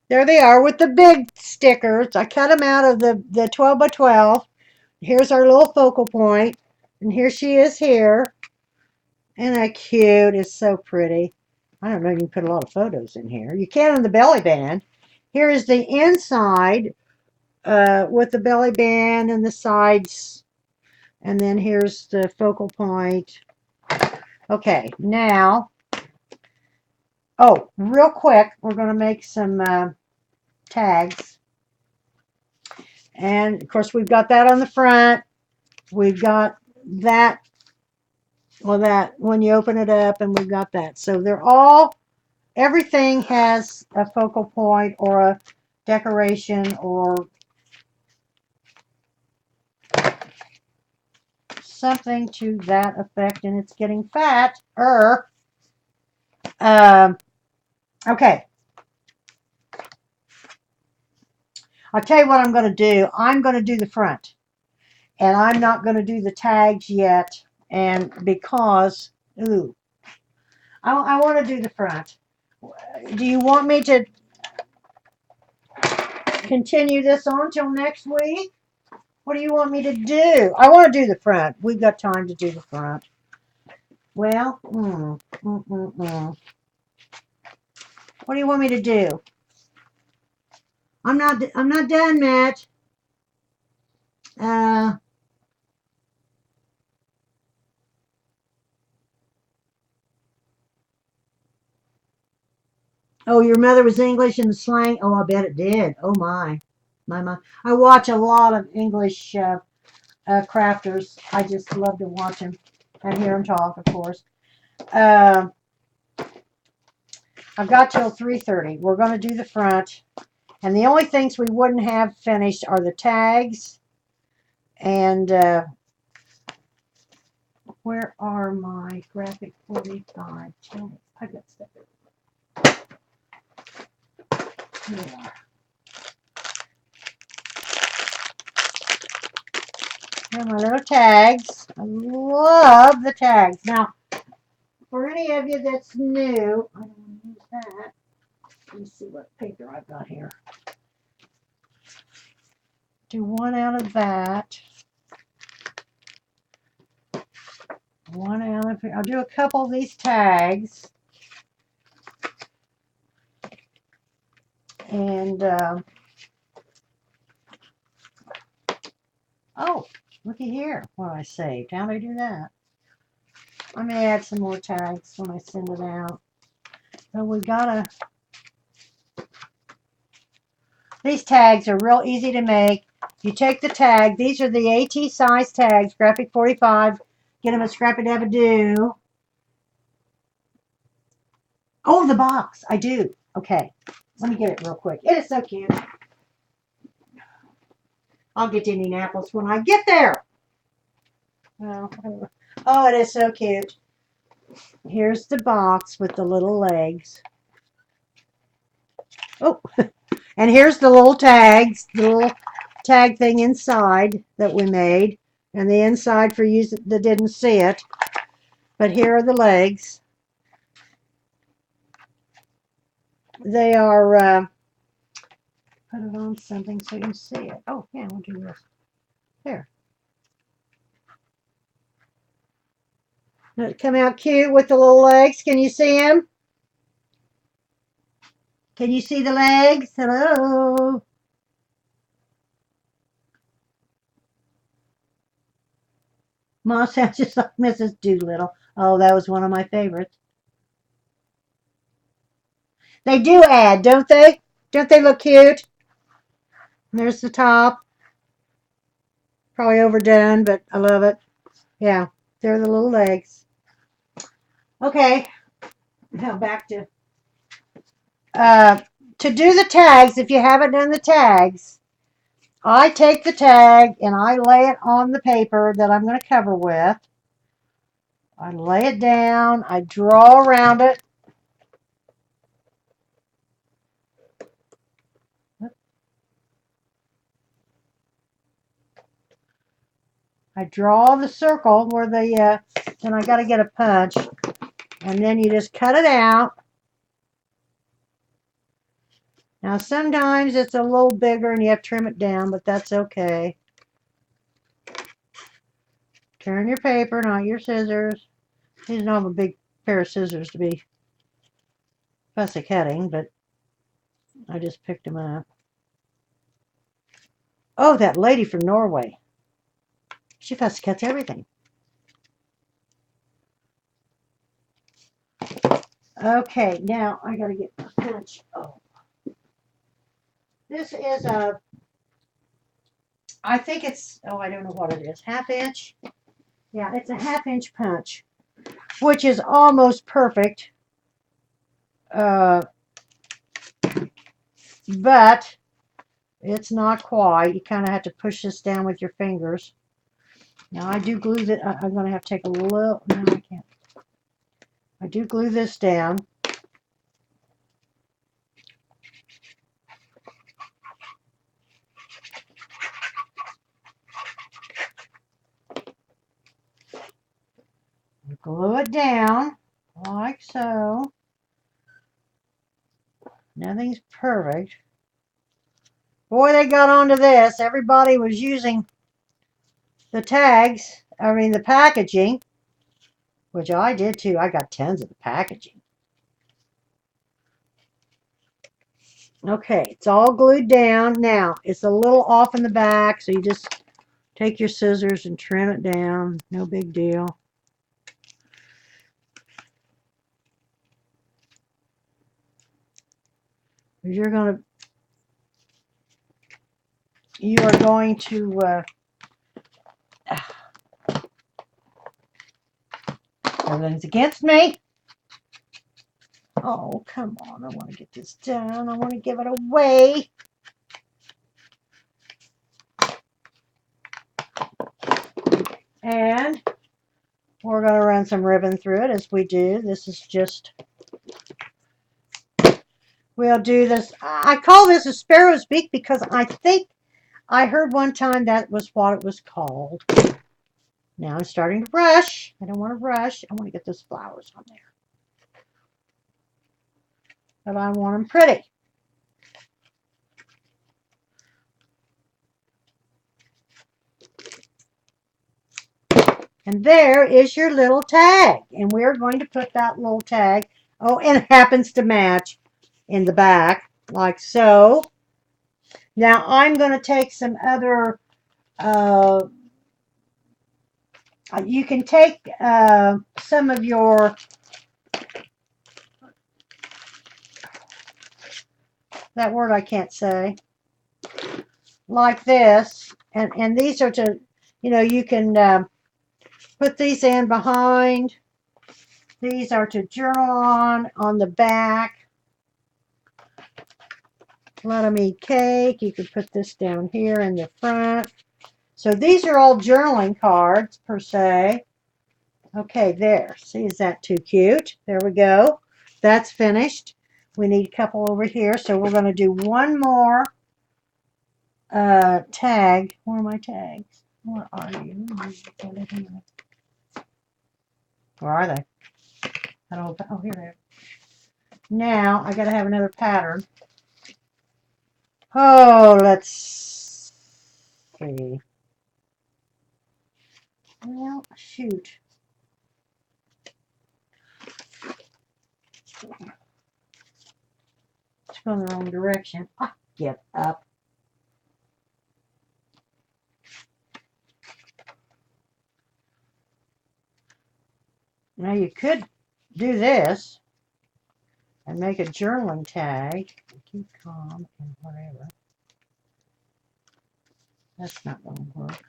There they are with the big stickers. I cut them out of the 12 by 12. Here's our little focal point, and here she is here. Isn't that cute? It's so pretty. I don't know, you can put a lot of photos in here. You can on the belly band. Here is the inside with the belly band and the sides. And then here's the focal point. Okay, now, real quick, we're going to make some tags. And, of course, we've got that on the front. We've got that, that when you open it up, and we've got that. So everything has a focal point or a decoration or something to that effect, and it's getting fat. Okay. I'll tell you what I'm going to do. I'm going to do the front, and I'm not going to do the tags yet, and because, I want to do the front. Do you want me to continue this on till next week? What do you want me to do? I want to do the front. We've got time to do the front. Well, what do you want me to do? I'm not done, Matt. Oh, your mother was English in the slang? Oh, I bet it did. Oh, my. I watch a lot of English crafters. I just love to watch them and hear them talk, of course. I've got till 3:30. We're going to do the front. And the only things we wouldn't have finished are the tags and Where are my graphic 45 tags? I've got stuff here. Here they are. Here are my little tags. I love the tags. Now, for any of you that's new, I don't want to use that. Let me see what paper I've got here. Do one out of that. One out of here. I'll do a couple of these tags. And, oh, looky here. What I saved. How do I do that? I may add some more tags when I send it out. So we gotta. These tags are real easy to make. You take the tag. These are the AT size tags, graphic 45. Get them at Scrappy Dabba-Doo. Oh, the box. I do. Okay. Let me get it real quick. It is so cute. I'll get to Indianapolis when I get there. Well, oh, it is so cute. Here's the box with the little legs. Oh, and here's the little tags, the little tag thing inside that we made. And the inside for you that didn't see it. But here are the legs. They are, put it on something so you can see it. Oh, yeah, I'll do this. There. Does it come out cute with the little legs? Can you see them? Can you see the legs? Hello? Mom sounds just like Mrs. Doolittle. Oh, that was one of my favorites. They do add, don't they? Don't they look cute? And there's the top. Probably overdone, but I love it. Yeah, they're the little legs. Okay, now back to do the tags. If you haven't done the tags, I take the tag and I lay it on the paper that I'm going to cover with. I lay it down. I draw around it. I draw the circle where the, then I got to get a punch. And then you just cut it out. Now sometimes it's a little bigger and you have to trim it down, but that's okay. Turn your paper, not your scissors. You don't have a big pair of scissors to be fussy cutting, but I just picked them up. Oh, that lady from Norway. She fussy cuts everything. Okay, now I gotta get my punch. Oh. This is a, I think it's, oh, I don't know what it is, 1/2 inch. Yeah, it's a 1/2 inch punch, which is almost perfect. But it's not quite. You kind of have to push this down with your fingers. Now I do glue that. I'm going to have to take a little, no, I can't. I do glue this down. Glue it down like so. Nothing's perfect. Boy, they got onto this. Everybody was using the tags, I mean the packaging, which I did too. I got tons of the packaging. Okay, it's all glued down. Now, it's a little off in the back, so you just take your scissors and trim it down. No big deal. You are going to everything's against me. Oh, come on. I want to get this done. I want to give it away. And we're run some ribbon through it as we do. This is just, we'll do this. I call this a sparrow's beak because I think I heard one time that was what it was called. Now I'm starting to brush. I don't want to rush. I want to get those flowers on there. But I want them pretty. And there is your little tag. And we're going to put that little tag, oh, and it happens to match in the back, like so. Now I'm going to take some other, you can take some of your, that word I can't say, like this. And these are to, you can put these in behind. These are to journal on the back. Let them eat cake. You could put this down here in the front. So these are all journaling cards per se. Okay, there. See, is that too cute? There we go. That's finished. We need a couple over here. So we're going to do one more tag. Where are my tags? Where are you? Where are they? I don't. Oh, here they are. Now I got to have another pattern. Oh, let's see. Well, shoot. It's going the wrong direction. Ah, get up. Now you could do this and make a journaling tag. Keep calm and whatever. That's not going to work.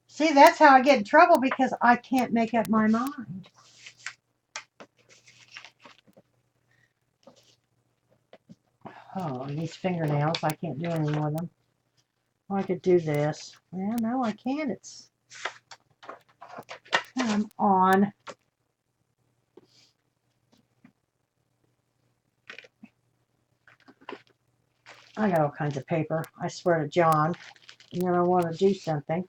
See, that's how I get in trouble because I can't make up my mind. Oh, these fingernails, I can't do anything with them. Oh, I could do this. Well, no, I can't. It's come on. I got all kinds of paper. I swear to John. And then I want to do something.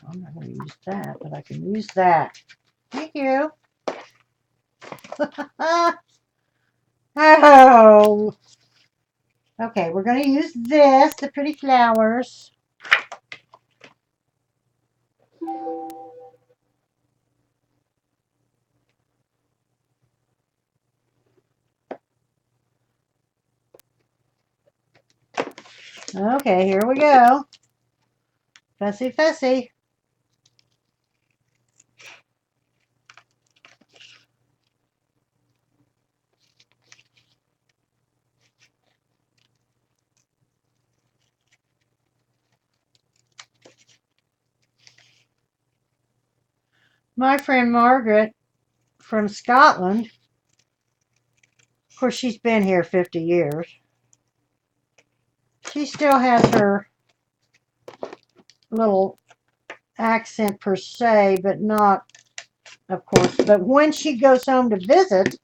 I'm not going to use that, but I can use that. Thank you. Oh. Okay, we're going to use this, the pretty flowers. Okay, here we go. Fussy, fussy. My friend Margaret from Scotland, of course, she's been here 50 years. She still has her little accent per se, but not, of course. But when she goes home to visit,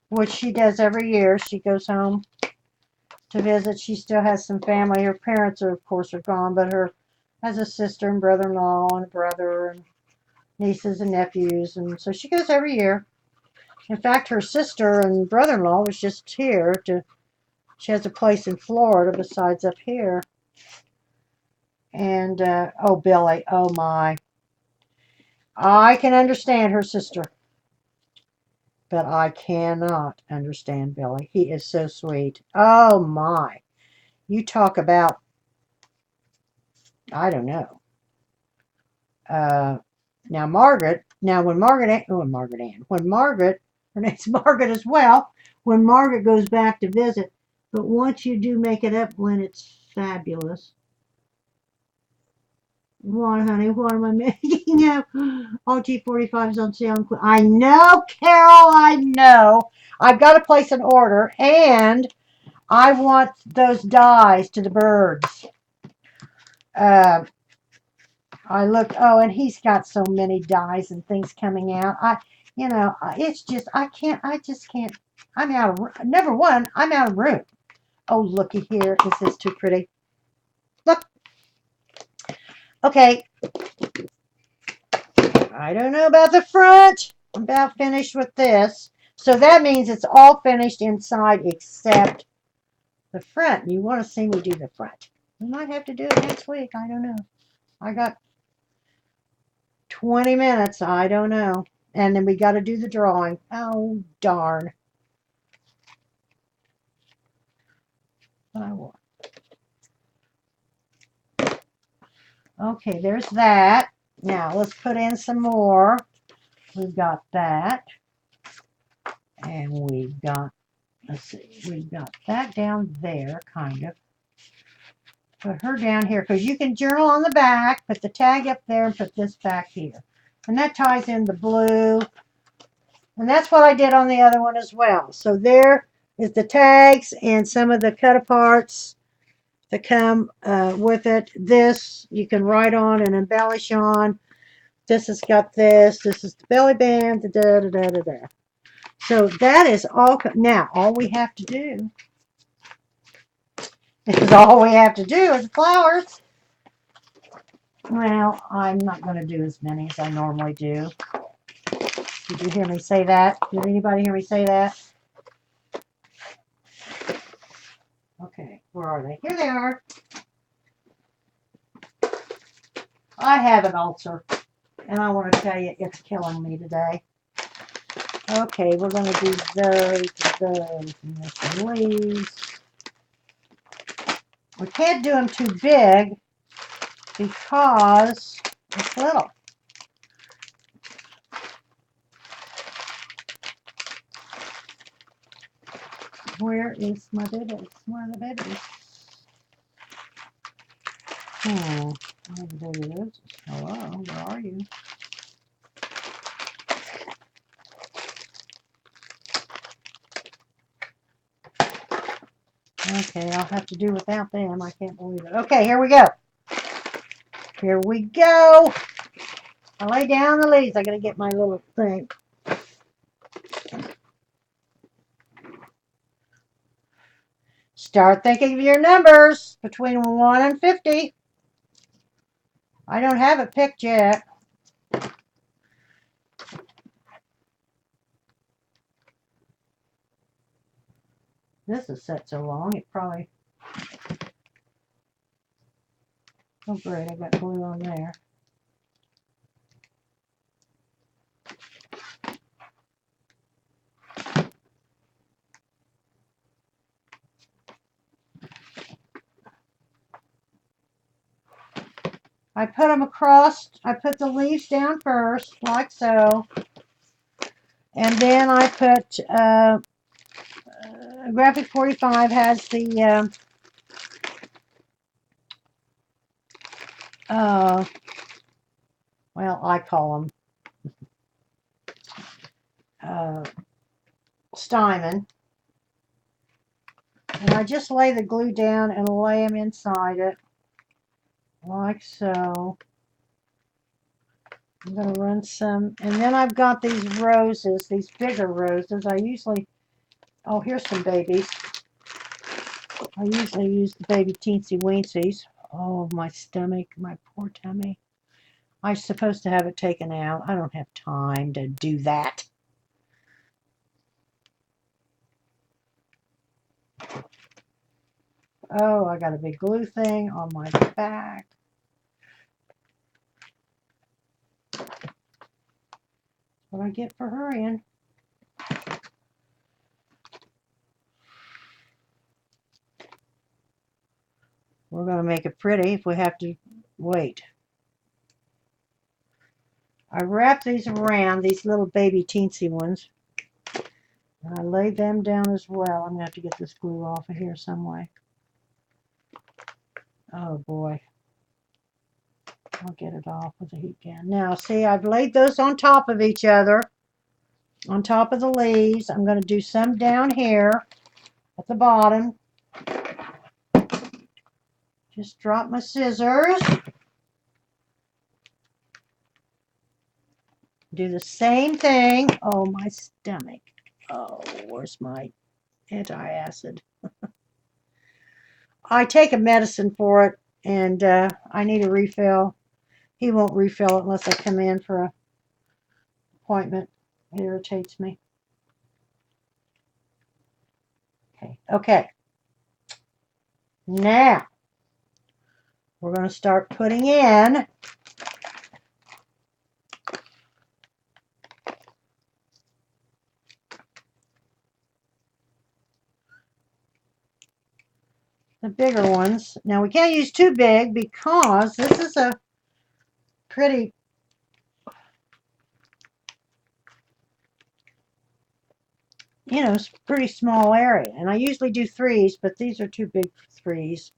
which she does every year, she goes home to visit. She still has some family. Her parents, of course, are gone, but her has a sister and brother-in-law and a brother and nieces and nephews, and so she goes every year. In fact, her sister and brother-in-law was just here to, she has a place in Florida besides up here. And, oh, Billy, oh my. I can understand her sister, but I cannot understand Billy. He is so sweet. Oh my. You talk about, I don't know. Now Margaret, when Margaret, her name's Margaret as well, when Margaret goes back to visit, but once you do make it up, Gwen, it's fabulous. What, honey? What am I making up? All G45s on sale. I know, Carol, I know. I've got to place an order, and I want those dies to the birds. I look, oh, and he's got so many dyes and things coming out. It's just, I just can't, I'm out of, number one, I'm out of room. Oh, looky here. This is too pretty. Look. Okay. I don't know about the front. I'm about finished with this. So that means it's all finished inside except the front. You want to see me do the front. We might have to do it next week. I don't know. I got 20 minutes. I don't know. And then we got to do the drawing. Oh, darn. But I will. Okay, there's that. Now, let's put in some more. We've got that. And we've got, let's see, we've got that down there, kind of. Put her down here, because you can journal on the back, put the tag up there, and put this back here. And that ties in the blue. And that's what I did on the other one as well. So there is the tags and some of the cut-aparts that come with it. This you can write on and embellish on. This has got this. This is the belly band. Da, da, da, da, da. So that is all. Now, all we have to do is the flowers. Well, I'm not going to do as many as I normally do. Did you hear me say that? Did anybody hear me say that? Okay, where are they? Here they are. I have an ulcer, and I want to tell you, it's killing me today. Okay, we're going to do those, and some leaves. We can't do them too big because it's little. Where is my babies? Where are the babies? Oh, there it is. Hello, where are you? Okay, I'll have to do without them. I can't believe it. Okay, here we go. Here we go. I lay down the leaves. I gotta get my little thing. Start thinking of your numbers between 1 and 50. I don't have it picked yet. This is set so long, it probably... Oh, great, I got glue on there. I put them across, I put the leaves down first, like so. And then I put, Graphic 45 has the, well, I call them Steinman. And I just lay the glue down and lay them inside it, like so. I'm going to run some, and then I've got these roses, these bigger roses. I usually, oh, here's some babies. I usually use the baby teensy weensies. Oh, my stomach, my poor tummy. I'm supposed to have it taken out. I don't have time to do that. Oh, I got a big glue thing on my back. What I get for hurrying. We're going to make it pretty if we have to wait. I wrap these around, these little baby teensy ones. And I lay them down as well. I'm going to have to get this glue off of here some way. Oh boy. I'll get it off with a heat gun. Now, see, I've laid those on top of each other, on top of the leaves. I'm going to do some down here at the bottom. Just drop my scissors. do the same thing. Oh, my stomach. Oh, where's my antacid? I take a medicine for it, and I need a refill. He won't refill it unless I come in for an appointment. It irritates me. Okay. Now, we're going to start putting in the bigger ones. Now, we can't use too big because this is a pretty pretty small area. And I usually do 3s, but these are too big for 3s.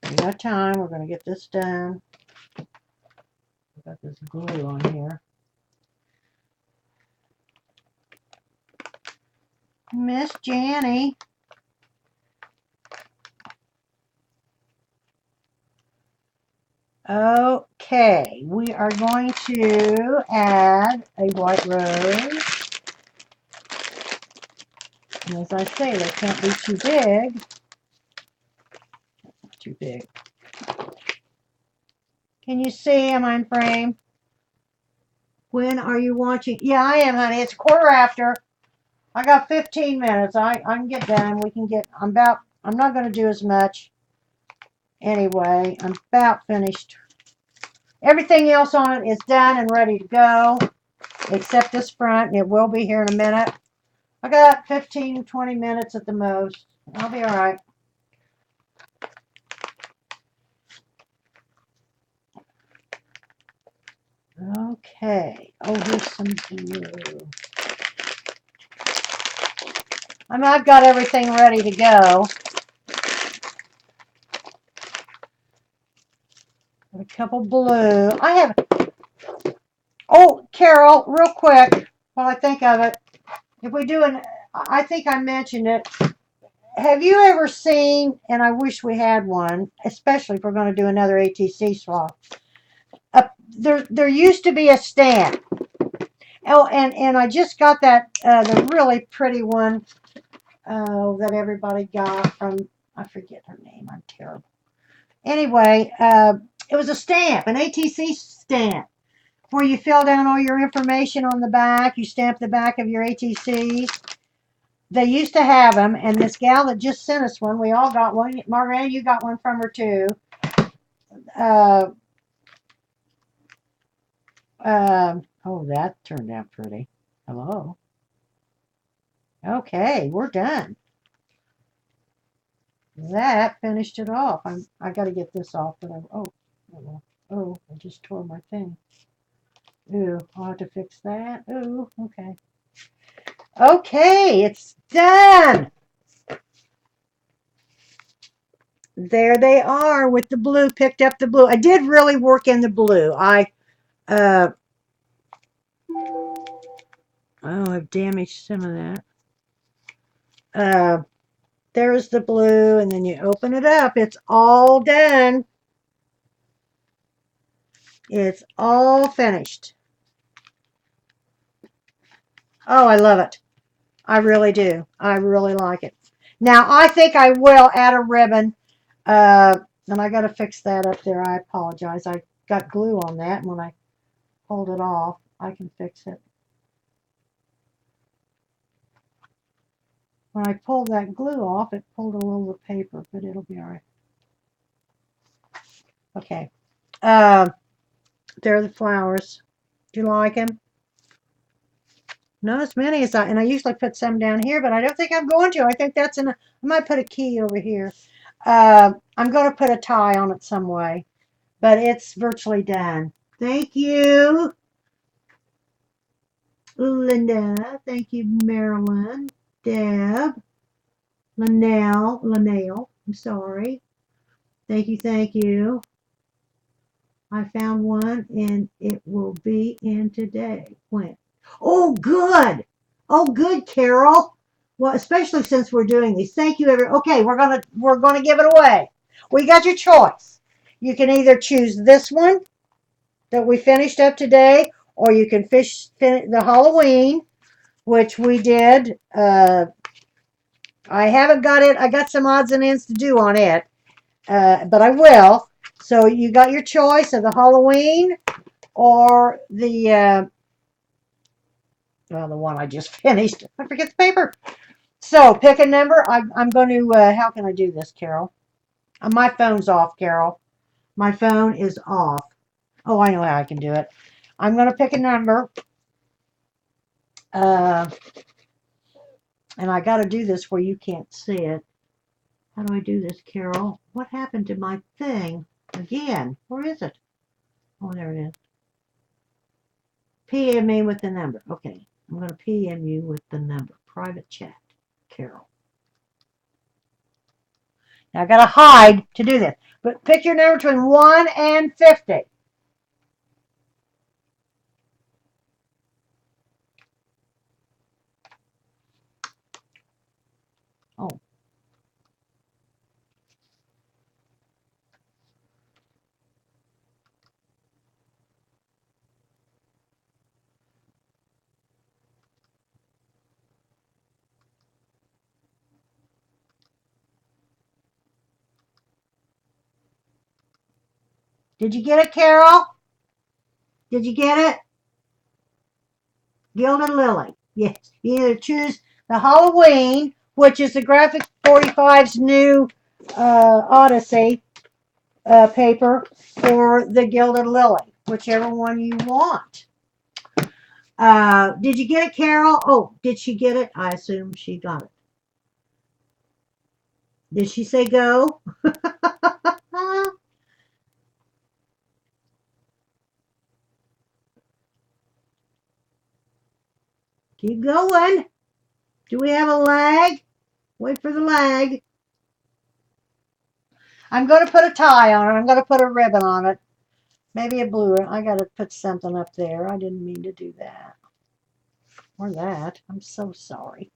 We got time. We're going to get this done. I've got this glue on here. Miss Janny. Okay, we are going to add a white rose. And as I say, they can't be too big. Too big. Can you see? Am I in frame? When are you watching? Yeah, I am, honey. It's 1/4 after. I got 15 minutes. I can get done. We can get, I'm not going to do as much. Anyway, I'm about finished. Everything else on it is done and ready to go, except this front, and it will be here in a minute. I got 15, 20 minutes at the most. I'll be all right. Okay. Oh, here's some blue. I've got everything ready to go. A couple blue. I have. Oh, Carol, real quick, while I think of it, if we do I think I mentioned it. Have you ever seen, and I wish we had one, especially if we're going to do another ATC swap. There used to be a stamp. Oh, and I just got that, the really pretty one that everybody got from, I forget her name, I'm terrible. Anyway, it was a stamp, an ATC stamp, where you fill down all your information on the back. You stamp the back of your ATCs. They used to have them, and this gal that just sent us one, we all got one. Margaret, you got one from her too. Oh, that turned out pretty. Hello. Okay, we're done. That finished it off. I got to get this off, but I just tore my thing. Ooh, I'll have to fix that. Ooh, okay. Okay, it's done. There they are with the blue. Picked up the blue. I did really work in the blue. I've damaged some of that. There's the blue, and then you open it up. It's all done. It's all finished. Oh, I love it. I really do. I really like it. Now, I think I will add a ribbon. And I got to fix that up there. I apologize. I got glue on that, and when I hold it off, I can fix it. When I pulled that glue off, it pulled a little of the paper, but it'll be all right. Okay. There are the flowers. Do you like them? Not as many as and I usually put some down here, but I don't think I'm going to. I think that's I might put a key over here. I'm going to put a tie on it some way, but it's virtually done. Thank you, Linda. Thank you, Marilyn, Deb, Linnell. I'm sorry. Thank you, thank you. I found one, and it will be in today. When? Oh, good. Oh, good, Carol. Well, especially since we're doing these. Thank you, everyone. Okay, we're gonna give it away. We got your choice. You can either choose this one that we finished up today, or you can the Halloween, which we did. I haven't got it. I got some odds and ends to do on it, but I will. So you got your choice of the Halloween or the one I just finished. I forget the paper. So pick a number. I'm going to. How can I do this, Carol? My phone's off, Carol. My phone is off. Oh, I know how I can do it. I'm going to pick a number. And I got to do this where you can't see it. How do I do this, Carol? What happened to my thing? Again, where is it? Oh, there it is. PM me with the number. Okay, I'm going to PM you with the number. Private chat, Carol. Now I got to hide to do this. But pick your number between 1 and 50. Oh. Did you get it, Carol? Did you get it? Gilded Lily. Yes. You either choose the Halloween, which is the Graphic 45's new Odyssey paper, or the Gilded Lily, whichever one you want. Did you get it, Carol? Oh, did she get it? I assume she got it. Did she say go? Keep going. Do we have a lag? Wait for the lag. I'm going to put a tie on it. I'm going to put a ribbon on it. Maybe a blue. I got to put something up there. I didn't mean to do that. Or that. I'm so sorry.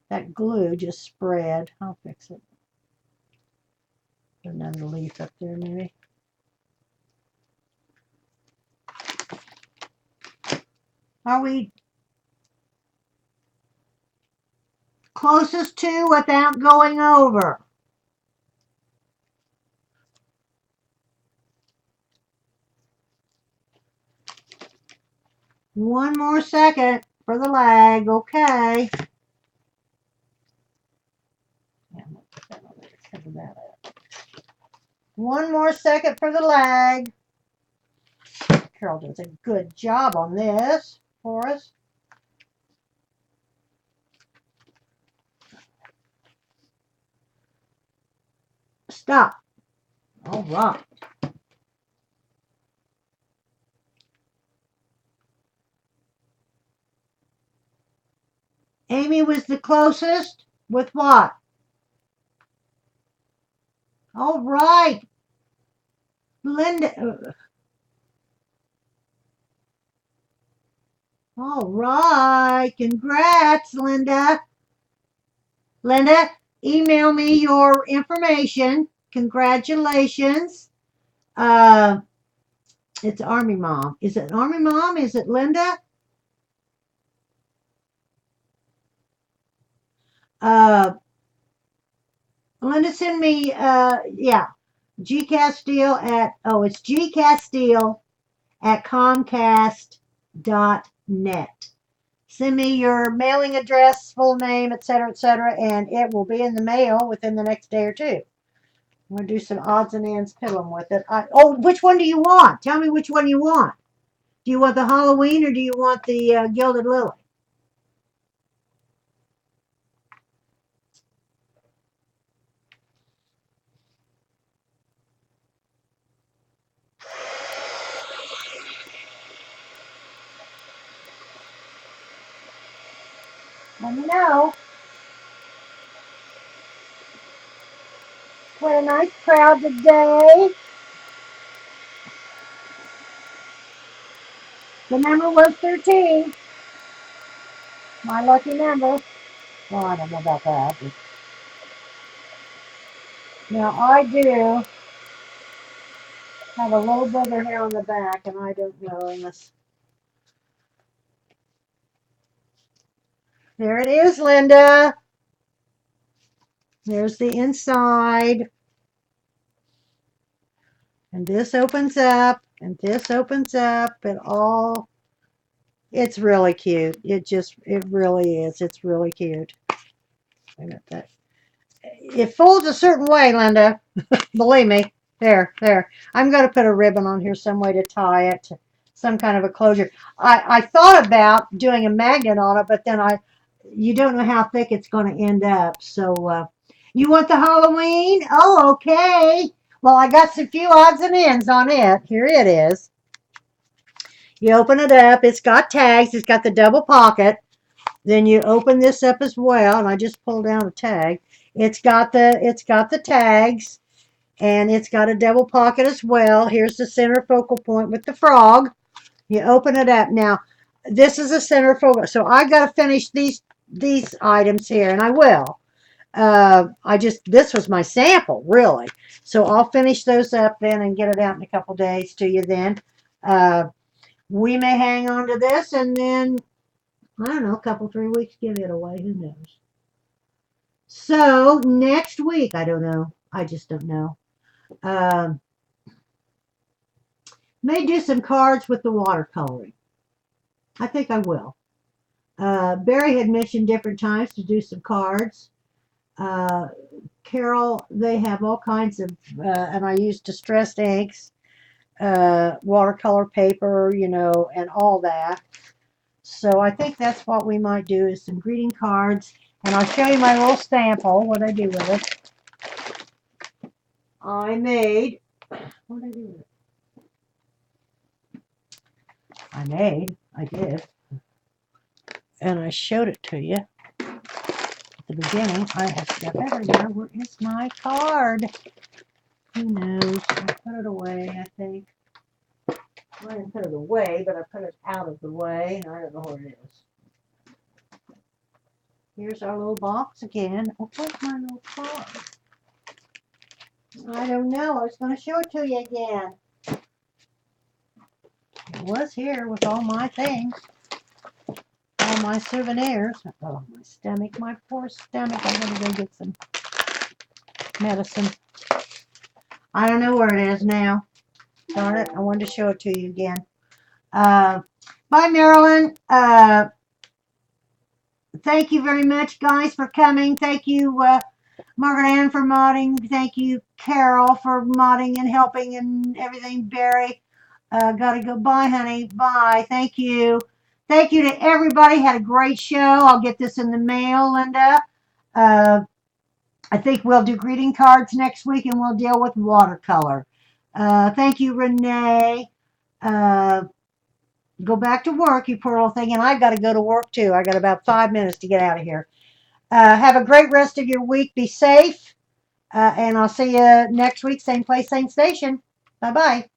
That glue just spread. I'll fix it. Put another leaf up there, maybe. Are we closest to without going over? One more second for the lag. Okay. One more second for the lag. Carol does a good job on this for us. Stop. All right. Amy was the closest with what? All right. Linda. All right. Congrats, Linda. Linda, email me your information. Congratulations. It's Army Mom. Is it Army Mom? Is it Linda? Linda, send me, yeah, G Castile it's G Castile at Comcast.net. Send me your mailing address, full name, etc., and it will be in the mail within the next day or two. I'm going to do some odds and ends piddling with it. Which one do you want? Tell me which one you want. Do you want the Halloween or do you want the Gilded Lily? Let me know. What a nice crowd today. The number was 13. My lucky number. Well, I don't know about that. Now I do have a little booger here on the back, and I don't know unless. There it is, Linda. There's the inside. And this opens up, and this opens up, and all. It's really cute. It really is. It's really cute. I got that. It folds a certain way, Linda. Believe me. There. I'm going to put a ribbon on here, some way to tie it to some kind of a closure. I thought about doing a magnet on it, but then you don't know how thick it's going to end up. So, you want the Halloween? Oh, okay. Well, I got some few odds and ends on it. Here it is. You open it up. It's got tags. It's got the double pocket. Then you open this up as well, and I just pulled down a tag. It's got the tags, and it's got a double pocket as well. Here's the center focal point with the frog. You open it up. Now, this is a center focal. So I got to finish these items here, and I will. This was my sample, really. So I'll finish those up then and get it out in a couple days to you then. We may hang on to this, and then, I don't know, a couple, 3 weeks, give it away. Who knows? So next week, I don't know. I just don't know. Um, may do some cards with the watercoloring. I think I will. Barry had mentioned different times to do some cards. Uh, Carol, they have all kinds of, and I use distressed inks, watercolor paper, and all that. So I think that's what we might do is some greeting cards. And I'll show you my little sample, what I do with it. What did I do with it? I did. And I showed it to you at the beginning. I have stuff everywhere. Where is my card? Who knows? I put it away, I think. I didn't put it away, but I put it out of the way. I don't know where it is. Here's our little box again. Oh, where's my little card? I don't know. I was going to show it to you again. It was here with all my things. All my souvenirs. Oh, my stomach. My poor stomach. I'm going to go get some medicine. I don't know where it is now. Darn it. I wanted to show it to you again. Bye, Marilyn. Thank you very much, guys, for coming. Thank you, Margaret Ann, for modding. Thank you, Carol, for modding and helping and everything. Barry, gotta go. Bye, honey. Bye. Thank you. Thank you to everybody. Had a great show. I'll get this in the mail, Linda. I think we'll do greeting cards next week, and we'll deal with watercolor. Thank you, Renee. Go back to work, you poor little thing, and I've got to go to work too. I got about 5 minutes to get out of here. Have a great rest of your week. Be safe, and I'll see you next week, same place, same station. Bye-bye.